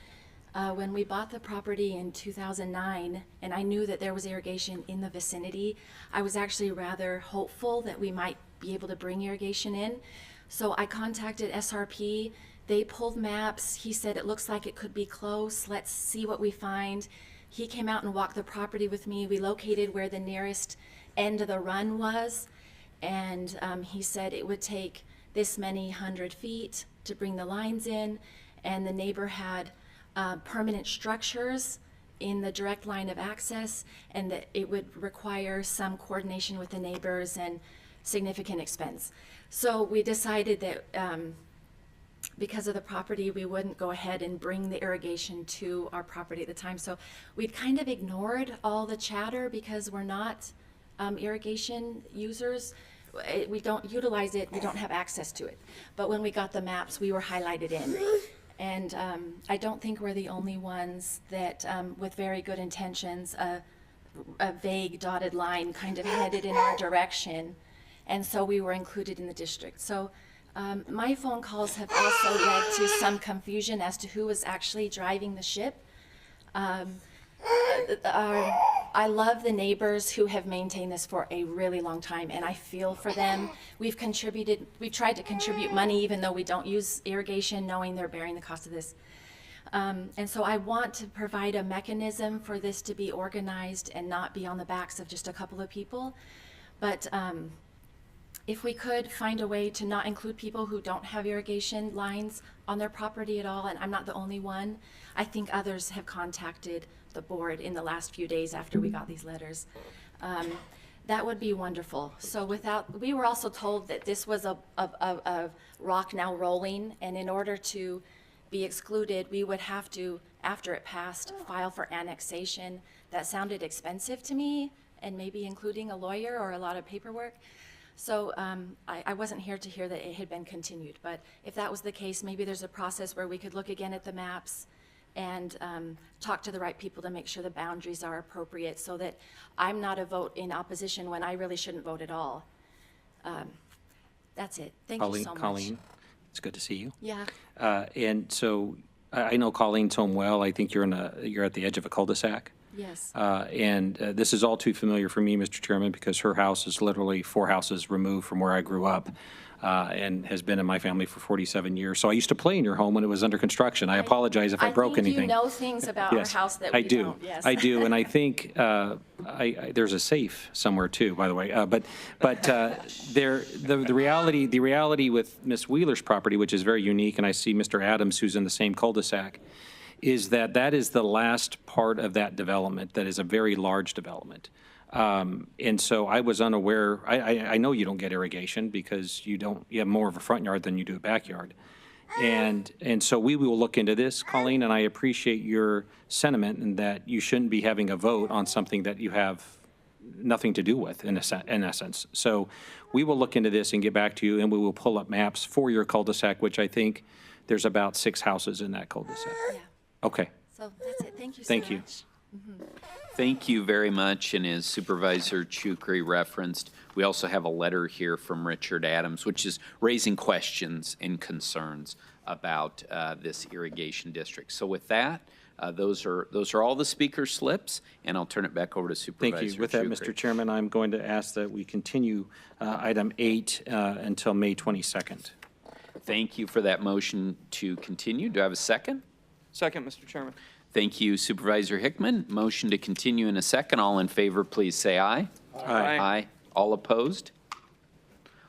When we bought the property in 2009, and I knew that there was irrigation in the vicinity, I was actually rather hopeful that we might be able to bring irrigation in. So I contacted SRP. They pulled maps. He said, it looks like it could be close. Let's see what we find. He came out and walked the property with me. We located where the nearest end of the run was, and he said it would take this many 100 feet to bring the lines in, and the neighbor had permanent structures in the direct line of access, and that it would require some coordination with the neighbors and significant expense. So we decided that because of the property, we wouldn't go ahead and bring the irrigation to our property at the time. So we'd kind of ignored all the chatter because we're not irrigation users. We don't utilize it, we don't have access to it. But when we got the maps, we were highlighted in. And I don't think we're the only ones that, with very good intentions, a vague dotted line kind of headed in our direction. And so we were included in the district. So my phone calls have also led to some confusion as to who was actually driving the ship. I love the neighbors who have maintained this for a really long time, and I feel for them. We've tried to contribute money even though we don't use irrigation, knowing they're bearing the cost of this. And so I want to provide a mechanism for this to be organized and not be on the backs of just a couple of people. But if we could find a way to not include people who don't have irrigation lines on their property at all, and I'm not the only one, I think others have contacted the board in the last few days after we got these letters. That would be wonderful. So we were also told that this was a rock now rolling, and in order to be excluded, we would have to, after it passed, file for annexation. That sounded expensive to me, and maybe including a lawyer or a lot of paperwork. So I wasn't here to hear that it had been continued, but if that was the case, maybe there's a process where we could look again at the maps and talk to the right people to make sure the boundaries are appropriate so that I'm not a vote in opposition when I really shouldn't vote at all. That's it. Thank you so much. Colleen, it's good to see you. Yeah. And so I know Colleen's home well. I think you're at the edge of a cul-de-sac. Yes. And this is all too familiar for me, Mr. Chairman, because her house is literally 4 houses removed from where I grew up and has been in my family for 47 years. So I used to play in your home when it was under construction. I apologize if I broke anything. I think you know things about Yes, our house that I we do. don't. Yes. I do, and I think there's a safe somewhere too, by the way. But the reality with Ms. Wheeler's property, which is very unique, and I see Mr. Adams, who's in the same cul-de-sac, is that is the last part of that development that is a very large development. And so I was unaware. I know you don't get irrigation because you have more of a front yard than you do a backyard. And so we will look into this, Colleen, and I appreciate your sentiment in that you shouldn't be having a vote on something that you have nothing to do with, in essence. So we will look into this and get back to you, and we will pull up maps for your cul-de-sac, which I think there's about 6 houses in that cul-de-sac. Yeah. Okay. So that's it. Thank you so Thank you. much. Mm-hmm. Thank you very much, and as Supervisor Chukri referenced, we also have a letter here from Richard Adams, which is raising questions and concerns about this irrigation district. So with that, those are all the speaker slips, and I'll turn it back over to Supervisor Thank you. With that, Chukri. Mr. Chairman, I'm going to ask that we continue item 8 until May 22nd. Thank you for that motion to continue. Do I have a second? Second, Mr. Chairman. Thank you, Supervisor Hickman. Motion to continue in a second. All in favor, please say aye. Aye. Aye. All opposed?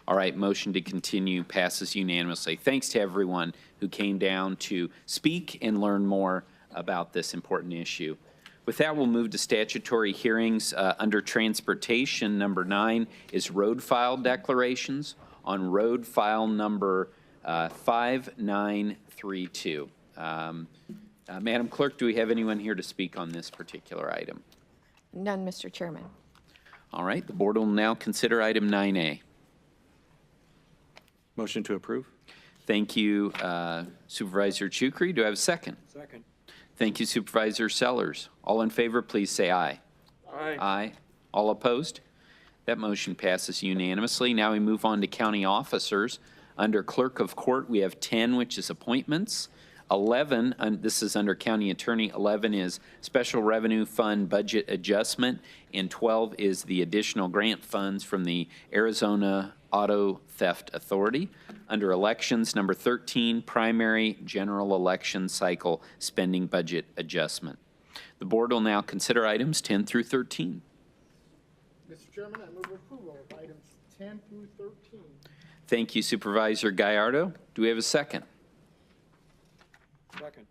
All right, motion to continue passes unanimously. Thanks to everyone who came down to speak and learn more about this important issue. With that, we'll move to statutory hearings. Under transportation, number 9 is road file declarations on road file number 5932. Madam Clerk, do we have anyone here to speak on this particular item? None, Mr. Chairman. All right, the board will now consider item 9A. Motion to approve? Thank you, Supervisor Chukri. Do I have a second? Second. Thank you, Supervisor Sellers. All in favor, please say aye. Aye. Aye. All opposed? That motion passes unanimously. Now we move on to county officers. Under Clerk of Court, we have 10, which is appointments. 11, this is under County Attorney. 11 is Special Revenue Fund Budget Adjustment, and 12 is the additional grant funds from the Arizona Auto Theft Authority. Under Elections, number 13, Primary General Election Cycle Spending Budget Adjustment. The board will now consider items 10 through 13. Mr. Chairman, I move approval of items 10 through 13. Thank you, Supervisor Gallardo. Do we have a second? Second.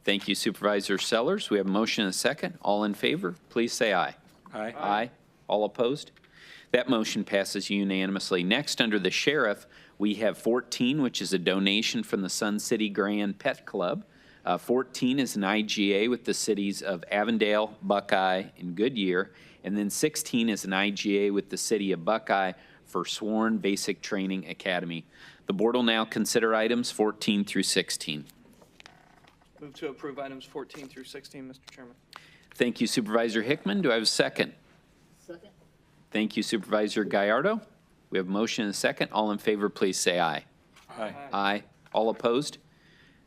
Thank you, Supervisor Sellers. We have a motion and a second. All in favor, please say aye. Aye. Aye. All opposed? That motion passes unanimously. Next, under the sheriff, we have 14, which is a donation from the Sun City Grand Pet Club. 14 is an IGA with the cities of Avondale, Buckeye, and Goodyear. And then 16 is an IGA with the city of Buckeye for Sworn Basic Training Academy. The board will now consider items 14 through 16. Move to approve items 14 through 16, Mr. Chairman. Thank you, Supervisor Hickman. Do I have a second? Second. Thank you, Supervisor Gallardo. We have a motion and a second. All in favor, please say aye. Aye. Aye. All opposed?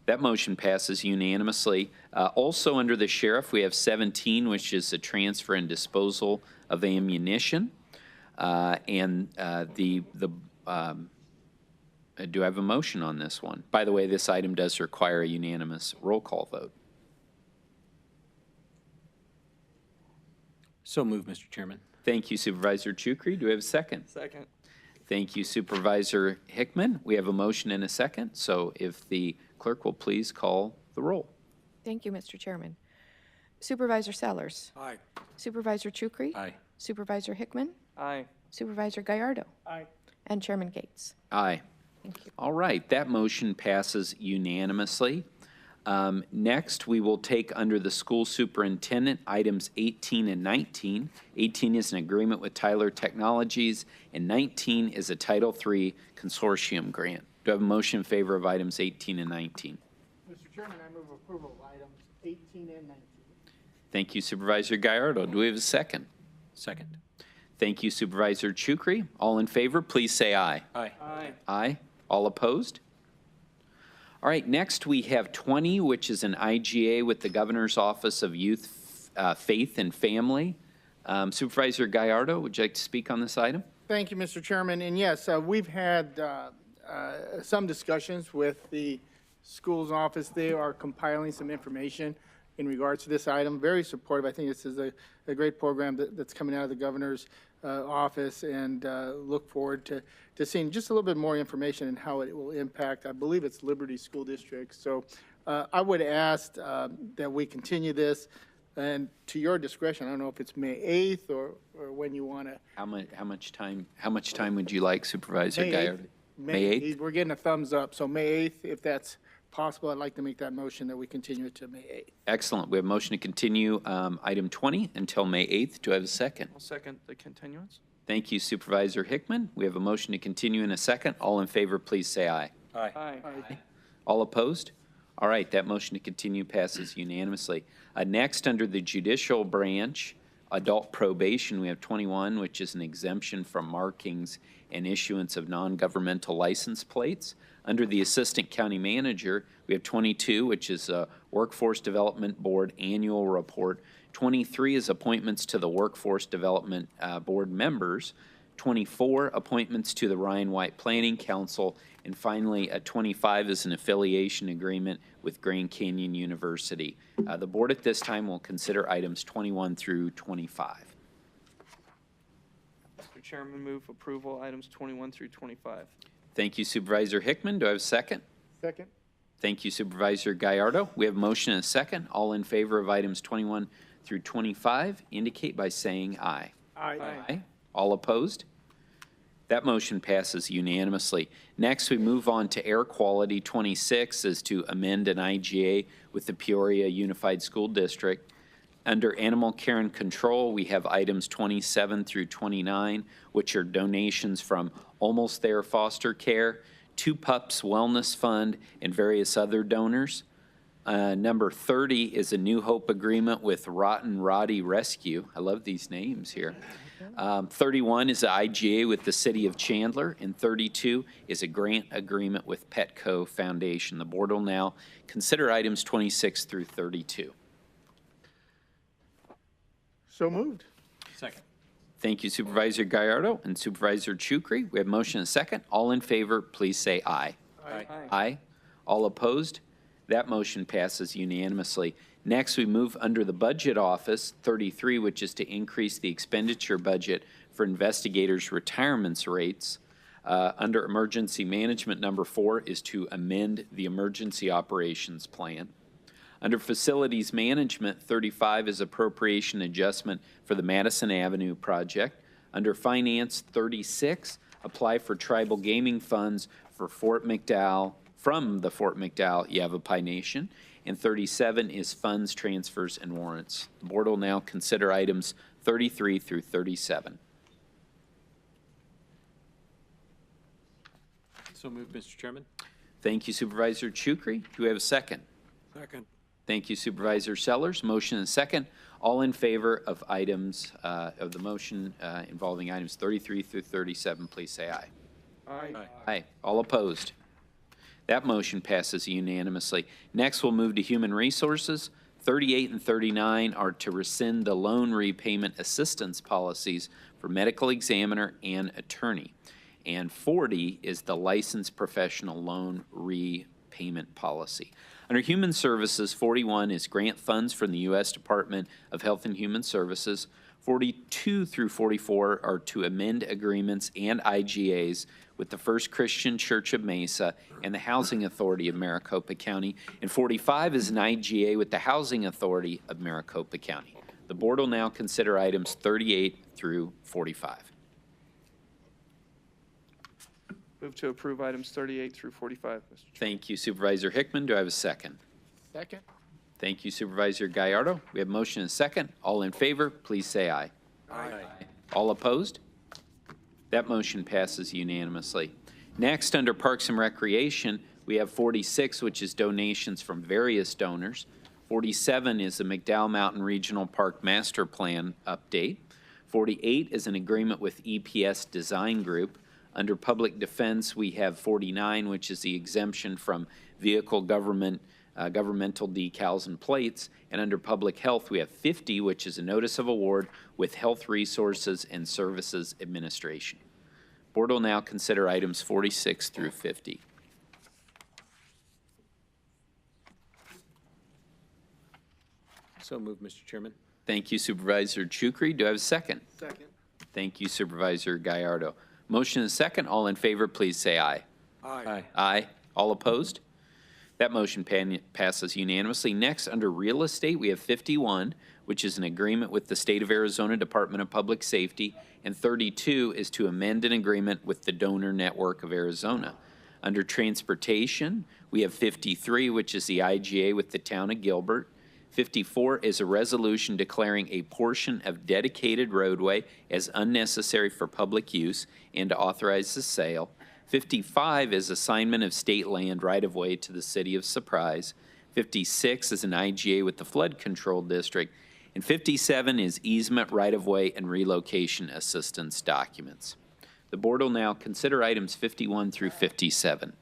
That motion passes unanimously. Also under the sheriff, we have 17, which is a transfer and disposal of ammunition. Do I have a motion on this one? By the way, this item does require a unanimous roll call vote. So moved, Mr. Chairman. Thank you, Supervisor Chukri. Do we have a second? Second. Thank you, Supervisor Hickman. We have a motion and a second, so if the clerk will please call the roll. Thank you, Mr. Chairman. Supervisor Sellers. Aye. Supervisor Chukri. Aye. Supervisor Hickman. Aye. Supervisor Gallardo. Aye. And Chairman Gates. Aye. Thank you. All right, that motion passes unanimously. Next, we will take under the school superintendent items 18 and 19. 18 is an agreement with Tyler Technologies, and 19 is a Title III consortium grant. Do I have a motion in favor of items 18 and 19? Mr. Chairman, I move approval of items 18 and 19. Thank you, Supervisor Gallardo. Do we have a second? Second. Thank you, Supervisor Chukri. All in favor, please say aye. Aye. Aye. Aye. All opposed? All right, next we have 20, which is an IGA with the Governor's Office of Youth, Faith, and Family. Supervisor Gallardo, would you like to speak on this item? Thank you, Mr. Chairman. And yes, we've had some discussions with the school's office. They are compiling some information in regards to this item. Very supportive. I think this is a great program that's coming out of the governor's office, and look forward to seeing just a little bit more information and how it will impact, I believe it's Liberty School District. So I would ask that we continue this, and to your discretion. I don't know if it's May 8th or when you want to. How much time would you like, Supervisor Gallardo? May 8th? We're getting a thumbs up, so May 8th, if that's possible, I'd like to make that motion that we continue it to May 8th. Excellent. We have a motion to continue item 20 until May 8th. Do I have a second? I'll second the continuance. Thank you, Supervisor Hickman. We have a motion to continue in a second. All in favor, please say aye. Aye. Aye. All opposed? All right, that motion to continue passes unanimously. Next, under the judicial branch, Adult probation, we have 21, which is an exemption from markings and issuance of non-governmental license plates. Under the Assistant County Manager, we have 22, which is a Workforce Development Board annual report. 23 is appointments to the Workforce Development Board members. 24, appointments to the Ryan White Planning Council. And finally, 25 is an affiliation agreement with Grand Canyon University. The board at this time will consider items 21 through 25. Mr. Chairman, move approval items 21 through 25. Thank you, Supervisor Hickman. Do I have a second? Second. Thank you, Supervisor Gallardo. We have a motion and a second. All in favor of items 21 through 25 indicate by saying aye. Aye. Aye. All opposed? That motion passes unanimously. Next, we move on to air quality. 26 is to amend an IGA with the Peoria Unified School District. Under animal care and control, we have items 27 through 29, which are donations from Almost There Foster Care, Two Pups Wellness Fund, and various other donors. Number 30 is a New Hope agreement with Rotten Roddy Rescue. I love these names here. 31 is an IGA with the City of Chandler, and 32 is a grant agreement with Petco Foundation. The board will now consider items 26 through 32. So moved. Second. Thank you, Supervisor Gallardo and Supervisor Chukri. We have motion and second. All in favor, please say aye. Aye. Aye. All opposed? That motion passes unanimously. Next, we move under the Budget Office, 33, which is to increase the expenditure budget for investigators' retirements rates. Under Emergency Management, number 4 is to amend the Emergency Operations Plan. Under Facilities Management, 35 is appropriation adjustment for the Madison Avenue project. Under Finance, 36, apply for tribal gaming funds for Fort McDowell, from the Fort McDowell Yavapai Nation. And 37 is funds, transfers, and warrants. The board will now consider items 33 through 37. So moved, Mr. Chairman. Thank you, Supervisor Chukri. Do we have a second? Second. Thank you, Supervisor Sellers. Motion and second. All in favor of items, of the motion involving items 33 through 37, please say aye. Aye. Aye. All opposed? That motion passes unanimously. Next, we'll move to Human Resources. 38 and 39 are to rescind the loan repayment assistance policies for medical examiner and attorney. And 40 is the licensed professional loan repayment policy. Under Human Services, 41 is grant funds from the U.S. Department of Health and Human Services. 42 through 44 are to amend agreements and IGAs with the First Christian Church of Mesa and the Housing Authority of Maricopa County. And 45 is an IGA with the Housing Authority of Maricopa County. The board will now consider items 38 through 45. Move to approve items 38 through 45, Mr. Chairman. Thank you, Supervisor Hickman. Do I have a second? Second. Thank you, Supervisor Gallardo. We have motion and second. All in favor, please say aye. Aye. All opposed? That motion passes unanimously. Next, under Parks and Recreation, we have 46, which is donations from various donors. 47 is the McDowell Mountain Regional Park Master Plan update. 48 is an agreement with EPS Design Group. Under Public Defense, we have 49, which is the exemption from vehicle governmental decals and plates. And under Public Health, we have 50, which is a notice of award with Health Resources and Services Administration. Board will now consider items 46 through 50. So moved, Mr. Chairman. Thank you, Supervisor Chukri. Do I have a second? Second. Thank you, Supervisor Gallardo. Motion and second. All in favor, please say aye. Aye. Aye. All opposed? That motion passes unanimously. Next, under Real Estate, we have 51, which is an agreement with the State of Arizona Department of Public Safety, and 32 is to amend an agreement with the Donor Network of Arizona. Under Transportation, we have 53, which is the IGA with the Town of Gilbert. 54 is a resolution declaring a portion of dedicated roadway as unnecessary for public use and to authorize the sale. 55 is assignment of state land right-of-way to the City of Surprise. 56 is an IGA with the Flood Control District. And 57 is easement, right-of-way, and relocation assistance documents. The board will now consider items 51 through 57.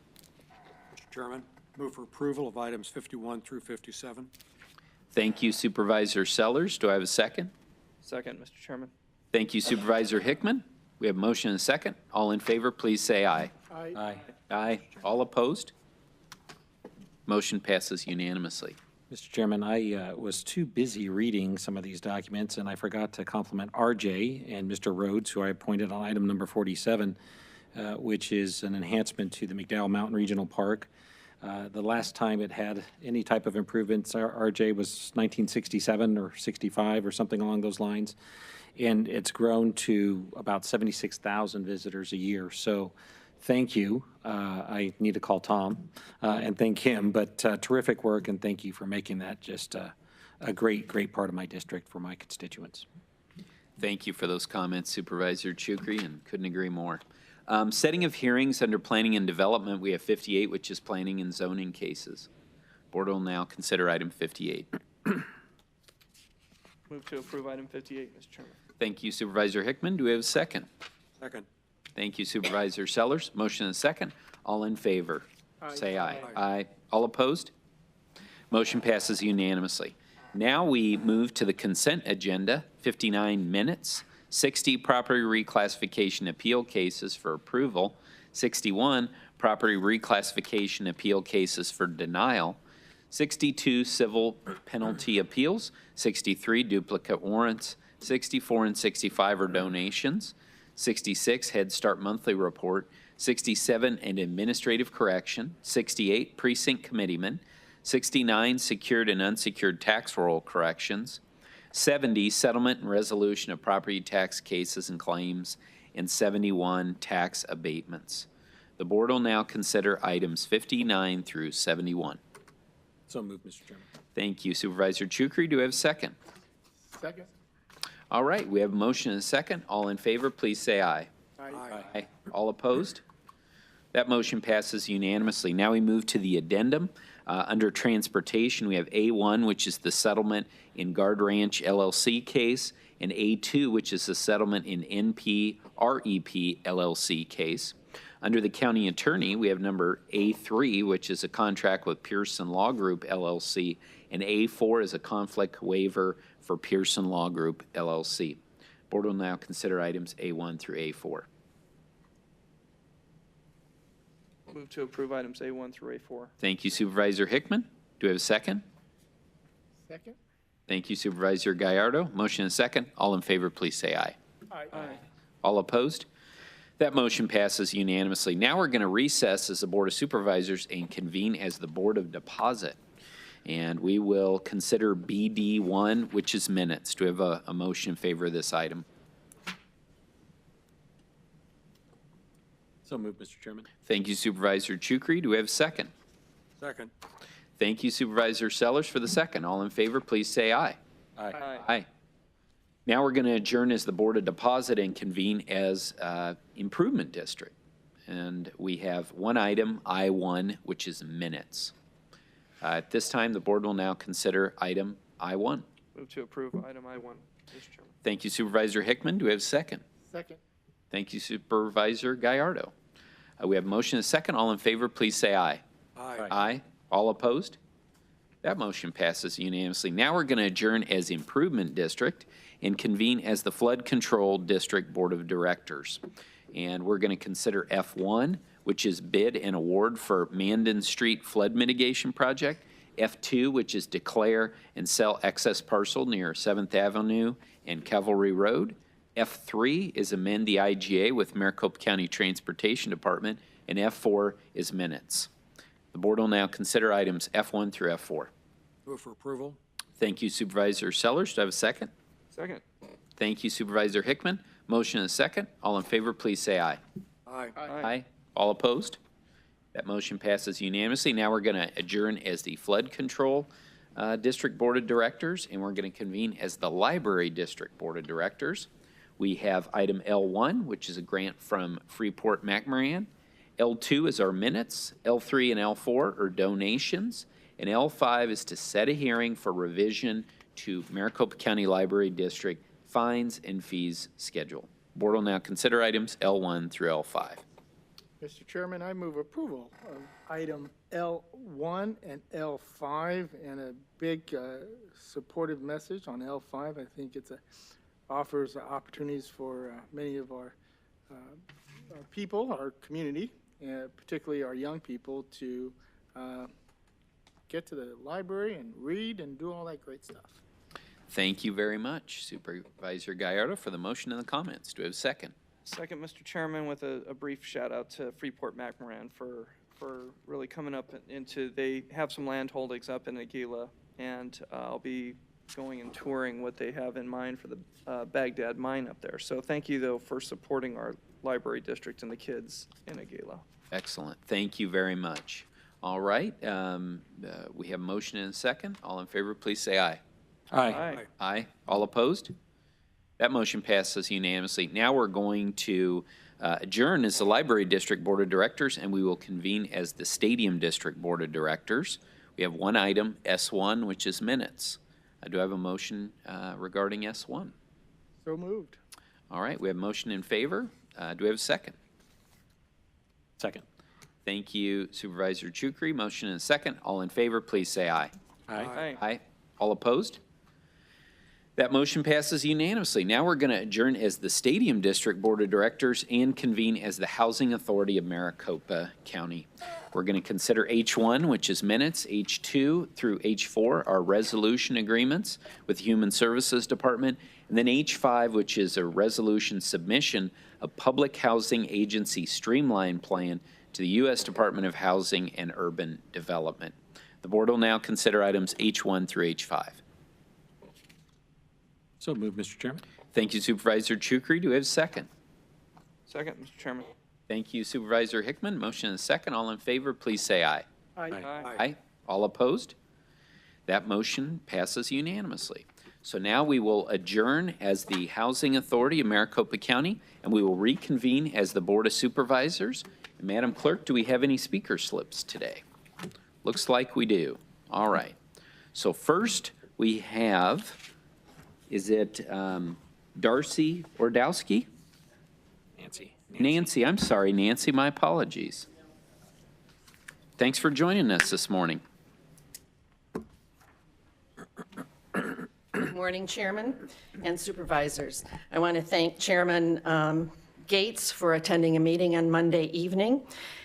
Mr. Chairman, move for approval of items 51 through 57. Thank you, Supervisor Sellers. Do I have a second? Second, Mr. Chairman. Thank you, Supervisor Hickman. We have a motion and a second. All in favor, please say aye. Aye. Aye. All opposed? Motion passes unanimously. Mr. Chairman, I was too busy reading some of these documents, and I forgot to compliment RJ and Mr. Rhodes, who I appointed on item number 47, which is an enhancement to the McDowell Mountain Regional Park. The last time it had any type of improvements, RJ, was 1967 or 65 or something along those lines. And it's grown to about 76,000 visitors a year. So thank you. I need to call Tom and thank him, but terrific work, and thank you for making that just a great, great part of my district for my constituents. Thank you for those comments, Supervisor Chukri, and couldn't agree more. Setting of hearings under planning and development, we have 58, which is planning and zoning cases. Board will now consider item 58. Move to approve item 58, Mr. Chairman. Thank you, Supervisor Hickman. Do we have a second? Second. Thank you, Supervisor Sellers. Motion and second. All in favor, say aye. Aye. All opposed? Motion passes unanimously. Now we move to the consent agenda, 59 minutes, 60 property reclassification appeal cases for approval, 61 property reclassification appeal cases for denial, 62 civil penalty appeals, 63 duplicate warrants, 64 and 65 are donations, 66 Head Start monthly report, 67 an administrative correction, 68 precinct committeemen, 69 secured and unsecured tax roll corrections, 70 settlement and resolution of property tax cases and claims, and 71 tax abatements. The board will now consider items 59 through 71. So moved, Mr. Chairman. Thank you, Supervisor Chukri. Do we have a second? Second. All right, we have a motion and a second. All in favor, please say aye. Aye. All opposed? That motion passes unanimously. Now we move to the addendum. Under transportation, we have A1, which is the settlement in Guard Ranch LLC case, and A2, which is the settlement in NP REP LLC case. Under the county attorney, we have number A3, which is a contract with Pearson Law Group LLC, and A4 is a conflict waiver for Pearson Law Group LLC. Board will now consider items A1 through A4. Move to approve items A1 through A4. Thank you, Supervisor Hickman. Do we have a second? Second. Thank you, Supervisor Gallardo. Motion and second. All in favor, please say aye. Aye. All opposed? That motion passes unanimously. Now we're going to recess as the Board of Supervisors and convene as the Board of Deposit. And we will consider BD1, which is minutes. Do we have a motion in favor of this item? So moved, Mr. Chairman. Thank you, Supervisor Chukri. Do we have a second? Second. Thank you, Supervisor Sellers, for the second. All in favor, please say aye. Aye. Aye. Now we're going to adjourn as the Board of Deposit and convene as Improvement District. And we have one item, I1, which is minutes. At this time, the board will now consider item I1. Move to approve item I1, Mr. Chairman. Thank you, Supervisor Hickman. Do we have a second? Second. Thank you, Supervisor Gallardo. We have a motion and a second. All in favor, please say aye. Aye. Aye. All opposed? That motion passes unanimously. Now we're going to adjourn as Improvement District and convene as the Flood Control District Board of Directors. And we're going to consider F1, which is bid and award for Mandan Street Flood Mitigation Project. F2, which is declare and sell excess parcel near 7th Avenue and Cavalry Road. F3 is amend the IGA with Maricopa County Transportation Department. And F4 is minutes. The board will now consider items F1 through F4. Move for approval. Thank you, Supervisor Sellers. Do I have a second? Second. Thank you, Supervisor Hickman. Motion and a second. All in favor, please say aye. Aye. Aye. All opposed? That motion passes unanimously. Now we're going to adjourn as the Flood Control District Board of Directors, and we're going to convene as the Library District Board of Directors. We have item L1, which is a grant from Freeport McMoran. L2 is our minutes. L3 and L4 are donations. And L5 is to set a hearing for revision to Maricopa County Library District fines and fees schedule. Board will now consider items L1 through L5. Mr. Chairman, I move approval of item L1 and L5, and a big supportive message on L5. I think it offers opportunities for many of our people, our community, particularly our young people, to get to the library and read and do all that great stuff. Thank you very much, Supervisor Gallardo, for the motion and the comments. Do we have a second? Second, Mr. Chairman, with a brief shout out to Freeport-McMoran for really coming up they have some land holdings up in Aguila, and I'll be going and touring what they have in mind for the Baghdad mine up there. So thank you, though, for supporting our library district and the kids in Aguila. Excellent. Thank you very much. All right. We have a motion and a second. All in favor, please say aye. Aye. Aye. All opposed? That motion passes unanimously. Now we're going to adjourn as the Library District Board of Directors, and we will convene as the Stadium District Board of Directors. We have one item, S1, which is minutes. Do I have a motion regarding S1? So moved. All right, we have a motion in favor. Do we have a second? Second. Thank you, Supervisor Chukri. Motion and a second. All in favor, please say aye. Aye. Aye. All opposed? That motion passes unanimously. Now we're going to adjourn as the Stadium District Board of Directors and convene as the Housing Authority of Maricopa County. We're going to consider H1, which is minutes. H2 through H4 are resolution agreements with the Human Services Department. And then H5, which is a resolution submission of Public Housing Agency Streamline Plan to the U.S. Department of Housing and Urban Development. The board will now consider items H1 through H5. So moved, Mr. Chairman. Thank you, Supervisor Chukri. Do we have a second? Second, Mr. Chairman. Thank you, Supervisor Hickman. Motion and a second. All in favor, please say aye. Aye. All opposed? That motion passes unanimously. So now we will adjourn as the Housing Authority of Maricopa County, and we will reconvene as the Board of Supervisors. And Madam Clerk, do we have any speaker slips today? Looks like we do. All right. So first we have, is it Darcy Ordowski? Nancy, I'm sorry, Nancy, my apologies. Thanks for joining us this morning. Good morning, Chairman and Supervisors. I want to thank Chairman Gates for attending a meeting on Monday evening,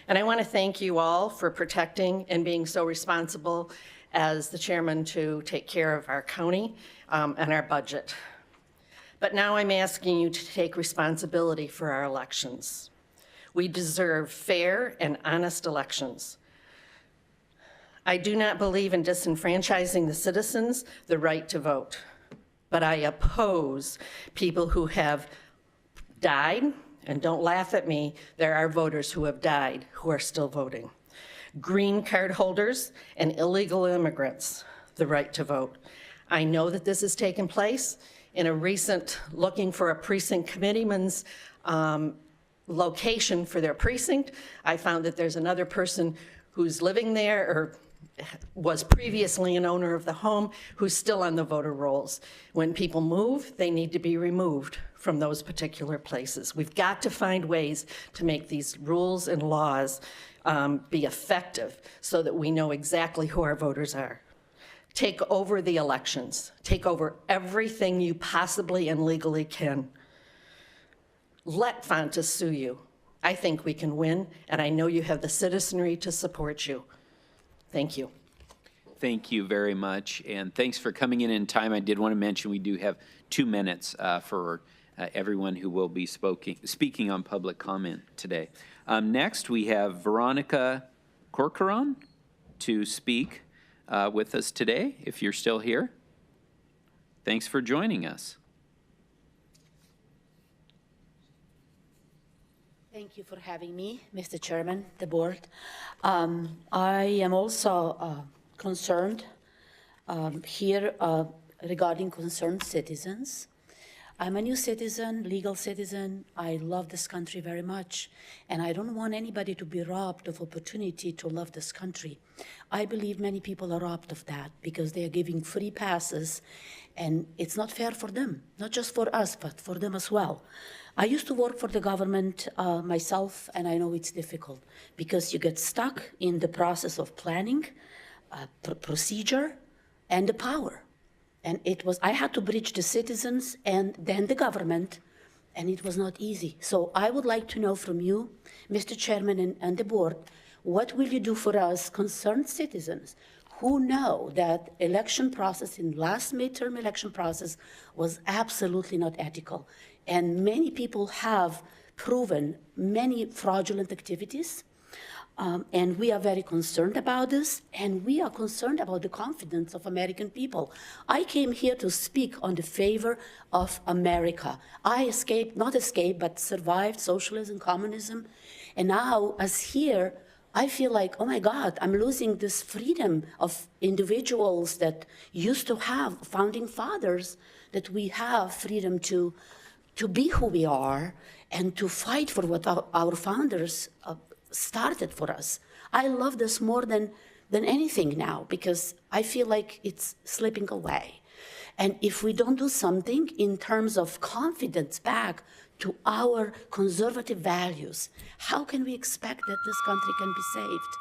and I want to thank you all for protecting and being so responsible as the chairman to take care of our county and our budget. But now I'm asking you to take responsibility for our elections. We deserve fair and honest elections. I do not believe in disenfranchising the citizens the right to vote, but I oppose people who have died, and don't laugh at me, there are voters who have died who are still voting. Green card holders and illegal immigrants, the right to vote. I know that this has taken place. In a recent looking for a precinct committeeman's location for their precinct, I found that there's another person who's living there or was previously an owner of the home who's still on the voter rolls. When people move, they need to be removed from those particular places. We've got to find ways to make these rules and laws be effective so that we know exactly who our voters are. Take over the elections. Take over everything you possibly and legally can. Let Fontas sue you. I think we can win, and I know you have the citizenry to support you. Thank you. Thank you very much, and thanks for coming in time. I did want to mention we do have 2 minutes for everyone who will be speaking on public comment today. Next, we have Veronica Corcoran to speak with us today, if you're still here. Thanks for joining us. Thank you for having me, Mr. Chairman, the board. I am also concerned here regarding concerned citizens. I'm a new citizen, legal citizen. I love this country very much, and I don't want anybody to be robbed of opportunity to love this country. I believe many people are robbed of that because they are giving free passes, and it's not fair for them, not just for us, but for them as well. I used to work for the government myself, and I know it's difficult because you get stuck in the process of planning, procedure, and the power. And I had to bridge the citizens and then the government, and it was not easy. So I would like to know from you, Mr. Chairman and the board, what will you do for us concerned citizens who know that election process in last midterm election process was absolutely not ethical. And many people have proven many fraudulent activities. And we are very concerned about this, and we are concerned about the confidence of American people. I came here to speak on the favor of America. I but survived socialism, communism, and now, as here, I feel like, oh my God, I'm losing this freedom of individuals that used to have founding fathers, that we have freedom to be who we are and to fight for what our founders started for us. I love this more than anything now because I feel like it's slipping away. And if we don't do something in terms of confidence back to our conservative values, how can we expect that this country can be saved?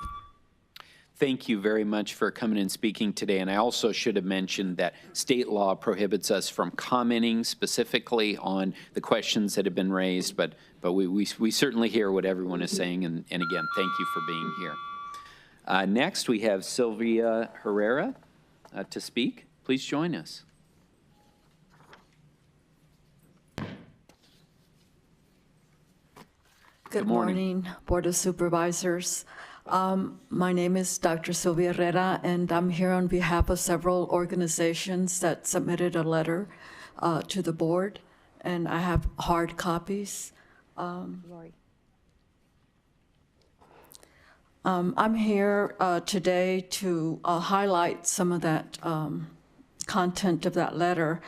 Thank you very much for coming and speaking today. And I also should have mentioned that state law prohibits us from commenting specifically on the questions that have been raised, but we certainly hear what everyone is saying. And again, thank you for being here. Next, we have Sylvia Herrera to speak. Please join us. Good morning, Board of Supervisors. My name is Dr. Sylvia Herrera, and I'm here on behalf of several organizations that submitted a letter to the board, and I have hard copies. I'm here today to highlight some of that content of that letter.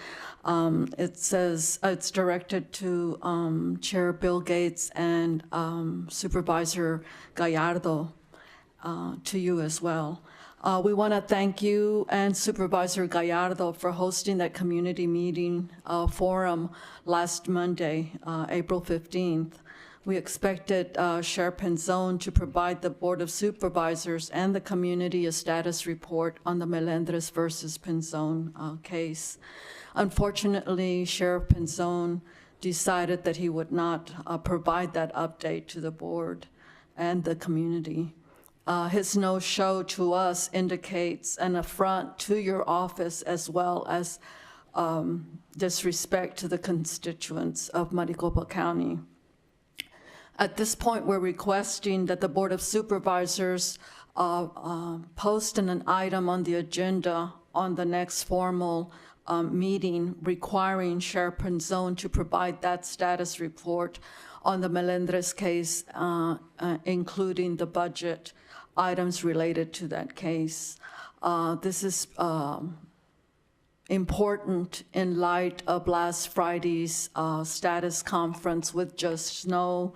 It says it's directed to Chair Bill Gates and Supervisor Gallardo, to you as well. We want to thank you and Supervisor Gallardo for hosting that community meeting forum last Monday, April 15th. We expected Sheriff Pinzon to provide the Board of Supervisors and the community a status report on the Melendres versus Pinzon case. Unfortunately, Sheriff Pinzon decided that he would not provide that update to the board and the community. His no-show to us indicates an affront to your office as well as disrespect to the constituents of Maricopa County. At this point, we're requesting that the Board of Supervisors post an item on the agenda on the next formal meeting requiring Sheriff Pinzon to provide that status report on the Melendres case, including the budget items related to that case. This is important in light of last Friday's status conference with Judge Snow,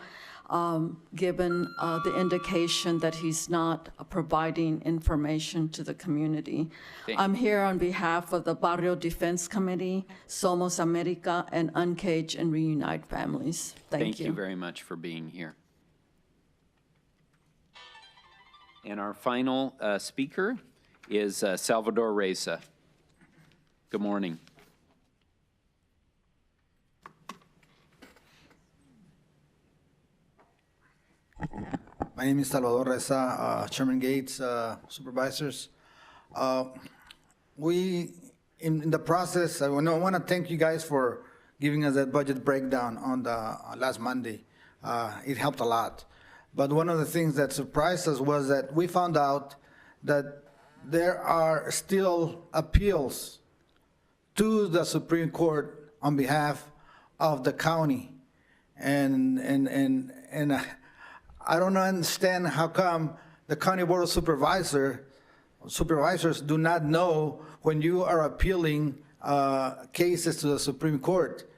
given the indication that he's not providing information to the community. I'm here on behalf of the Barrio Defense Committee, Somos America, and Uncage and Reunite Families. Thank you. Thank you very much for being here. And our final speaker is Salvador Reza. Good morning. My name is Salvador Reza, Chairman Gates, Supervisors. In the process, I want to thank you guys for giving us that budget breakdown on the last Monday. It helped a lot. But one of the things that surprised us was that we found out that there are still appeals to the Supreme Court on behalf of the county. And I don't understand how come the County Board of Supervisors do not know when you are appealing cases to the Supreme Court.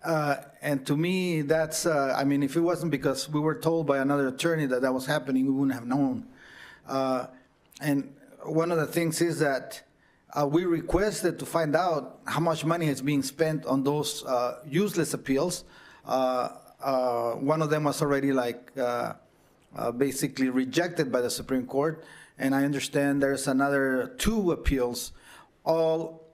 And to me, that's, I mean, if it wasn't because we were told by another attorney that that was happening, we wouldn't have known. And one of the things is that we requested to find out how much money is being spent on those useless appeals. One of them was already basically rejected by the Supreme Court. And I understand there's another 2 appeals, all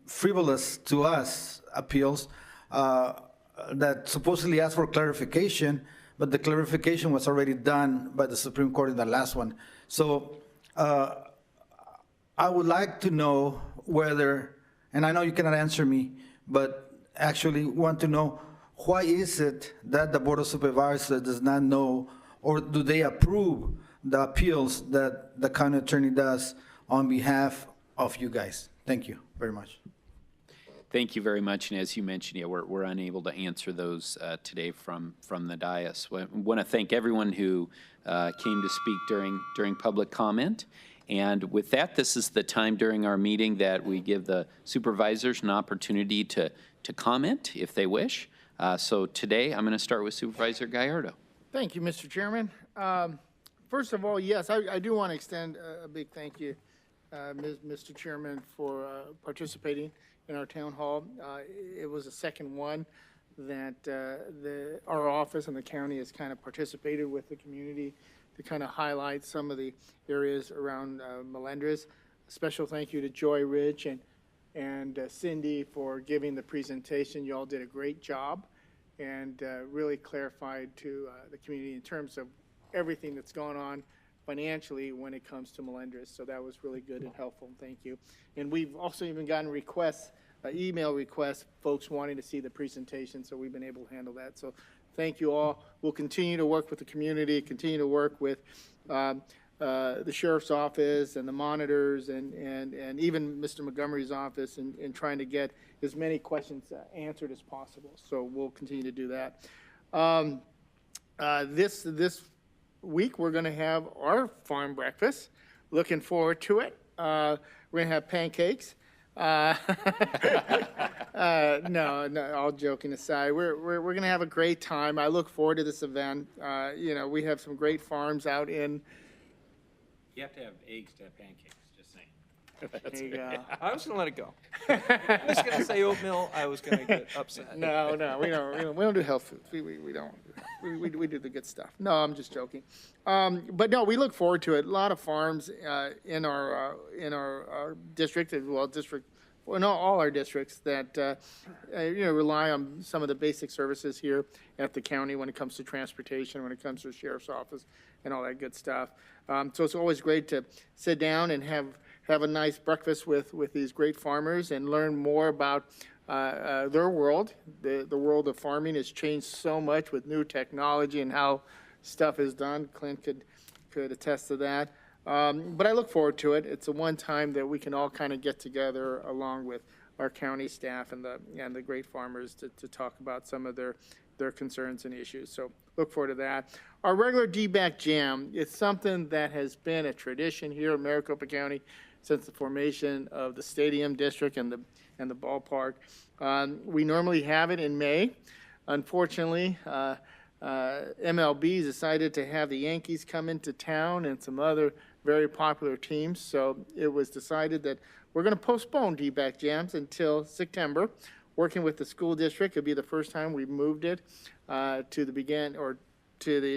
frivolous to us appeals that supposedly asked for clarification, but the clarification was already done by the Supreme Court in the last one. So I would like to know whether, and I know you cannot answer me, but actually want to know why is it that the Board of Supervisors does not know, or do they approve the appeals that the county attorney does on behalf of you guys? Thank you very much. Thank you very much, and as you mentioned, yeah, we're unable to answer those today from the dais. I want to thank everyone who came to speak during public comment, and with that, this is the time during our meeting that we give the supervisors an opportunity to comment if they wish. So today, I'm going to start with Supervisor Gallardo. Thank you, Mr. Chairman. First of all, yes, I do want to extend a big thank you, Mr. Chairman, for participating in our town hall. It was the second one that our office and the county has kind of participated with the community to kind of highlight some of the areas around Melendres. A special thank you to Joy Rich and Cindy for giving the presentation. You all did a great job and really clarified to the community in terms of everything that's going on financially when it comes to Melendres. So that was really good and helpful. Thank you. And we've also even gotten requests, email requests, folks wanting to see the presentation. So we've been able to handle that. So thank you all. We'll continue to work with the community, continue to work with the sheriff's office and the monitors and even Mr. Montgomery's office in trying to get as many questions answered as possible. So we'll continue to do that. This week, we're going to have our farm breakfast. Looking forward to it. We're going to have pancakes. No, all joking aside, we're going to have a great time. I look forward to this event. You know, we have some great farms out in. You have to have eggs to have pancakes, just saying. There you go. I was going to let it go. I was going to say oatmeal. I was going to get upset. No, we don't do health foods. We don't. We do the good stuff. No, I'm just joking. But no, we look forward to it. A lot of farms in our district, as well, all our districts that rely on some of the basic services here at the county when it comes to transportation, when it comes to the sheriff's office, and all that good stuff. So it's always great to sit down and have a nice breakfast with these great farmers and learn more about their world. The world of farming has changed so much with new technology and how stuff is done. Clint could attest to that. But I look forward to it. It's a one time that we can all kind of get together along with our county staff and the great farmers to talk about some of their concerns and issues. So look forward to that. Our regular DBAC Jam is something that has been a tradition here in Maricopa County since the formation of the stadium district and the ballpark. We normally have it in May. Unfortunately, MLB decided to have the Yankees come into town and some other very popular teams. So it was decided that we're going to postpone DBAC Jams until September. Working with the school district, it'll be the first time we've moved it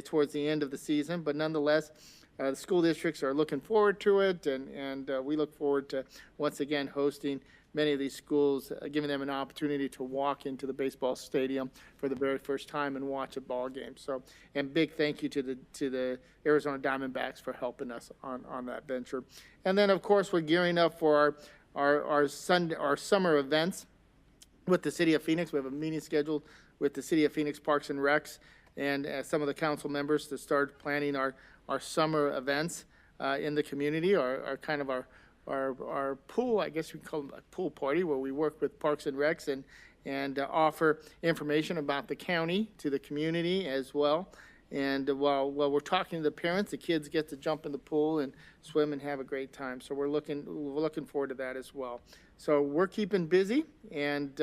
towards the end of the season. But nonetheless, the school districts are looking forward to it, and we look forward to once again hosting many of these schools, giving them an opportunity to walk into the baseball stadium for the very first time and watch a ball game. So, and big thank you to the Arizona Diamondbacks for helping us on that venture. And then, of course, we're gearing up for our summer events with the City of Phoenix. We have a meeting scheduled with the City of Phoenix Parks and Recs and some of the council members to start planning our summer events in the community, our pool, I guess we call it a pool party, where we work with Parks and Recs and offer information about the county to the community as well. And while we're talking to the parents, the kids get to jump in the pool and swim and have a great time. So we're looking forward to that as well. So we're keeping busy, and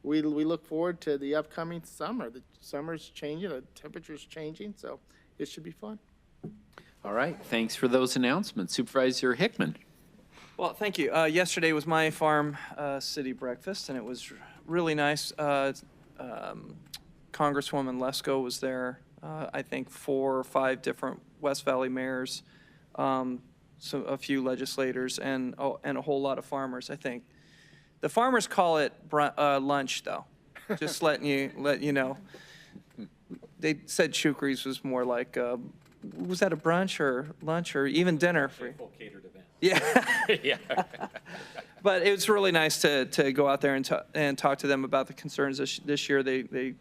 we look forward to the upcoming summer. The summer's changing, the temperature's changing, so it should be fun. All right, thanks for those announcements. Supervisor Hickman. Well, thank you. Yesterday was my farm city breakfast, and it was really nice. Congresswoman Lesko was there. I think 4 or 5 different West Valley mayors, a few legislators, and a whole lot of farmers. I think the farmers call it lunch, though. Just let you know. They said Chukri's was more like, was that a brunch or lunch or even dinner? Full catered event. Yeah. Yeah. But it was really nice to go out there and talk to them about the concerns this year. They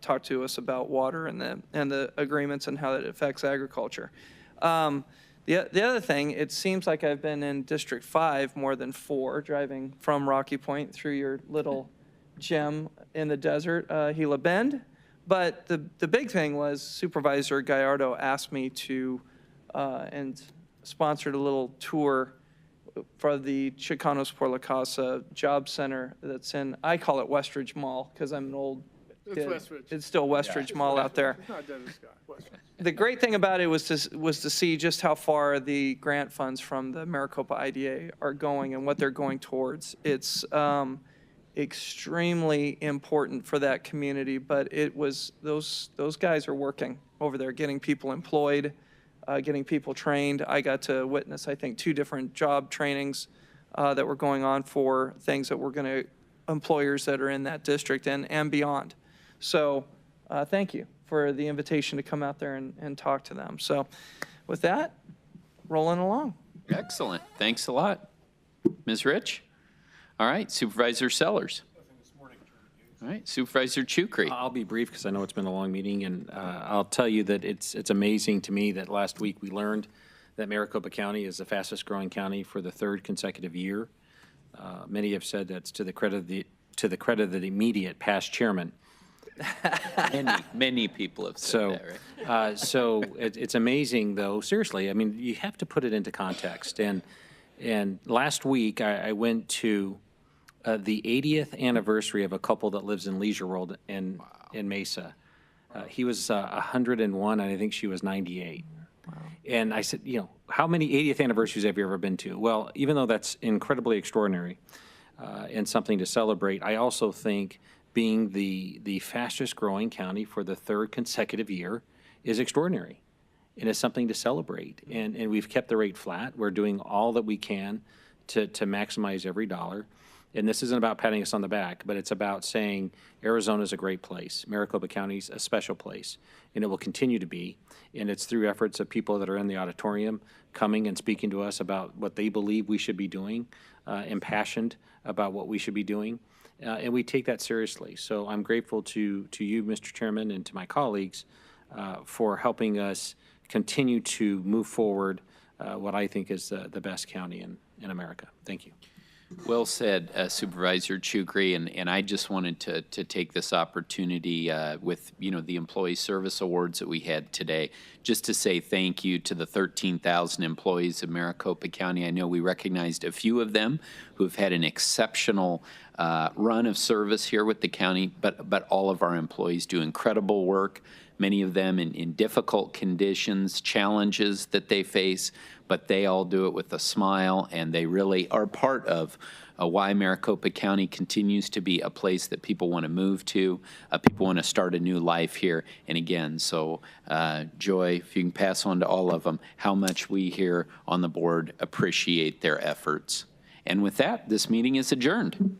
talked to us about water and the agreements and how that affects agriculture. The other thing, it seems like I've been in District 5 more than 4, driving from Rocky Point through your little gem in the desert, Gila Bend. But the big thing was Supervisor Gallardo asked me to and sponsored a little tour for the Chicanos por la Casa Job Center that's in, I call it Westridge Mall because I'm an old It's kid. Westridge. It's still Westridge Mall out there. It's not Desert Sky, Westridge. The great thing about it was to see just how far the grant funds from the Maricopa IDA are going and what they're going towards. It's extremely important for that community, but it was those guys are working over there, getting people employed, getting people trained. I got to witness, I think, 2 different job trainings that were going on for things that were going to employers that are in that district and beyond. So thank you for the invitation to come out there and talk to them. So with that, rolling along. Excellent. Thanks a lot. Ms. Rich? All right, Supervisor Sellers. All right, Supervisor Chukri. I'll be brief because I know it's been a long meeting, and I'll tell you that it's amazing to me that last week we learned that Maricopa County is the fastest growing county for the 3rd consecutive year. Many have said that's to the credit of the immediate past chairman. Many people have said that, right? So it's amazing, though. Seriously, I mean, you have to put it into context. And last week I went to the 80th anniversary of a couple that lives in Leisure World in Mesa. He was 101, and I think she was 98. Wow. And I said, how many 80th anniversaries have you ever been to? Well, even though that's incredibly extraordinary and something to celebrate, I also think being the fastest growing county for the 3rd consecutive year is extraordinary. And it's something to celebrate. And we've kept the rate flat. We're doing all that we can to maximize every dollar. And this isn't about patting us on the back, but it's about saying Arizona's a great place. Maricopa County's a special place, and it will continue to be. And it's through efforts of people that are in the auditorium coming and speaking to us about what they believe we should be doing, impassioned about what we should be doing. And we take that seriously. So I'm grateful to you, Mr. Chairman, and to my colleagues for helping us continue to move forward what I think is the best county in America. Thank you. Well said, Supervisor Chukri, and I just wanted to take this opportunity with the Employee Service Awards that we had today, just to say thank you to the 13,000 employees of Maricopa County. I know we recognized a few of them who have had an exceptional run of service here with the county, but all of our employees do incredible work. Many of them in difficult conditions, challenges that they face, but they all do it with a smile, and they really are part of why Maricopa County continues to be a place that people want to move to, people want to start a new life here. And again, so Joy, if you can pass on to all of them how much we here on the board appreciate their efforts. And with that, this meeting is adjourned.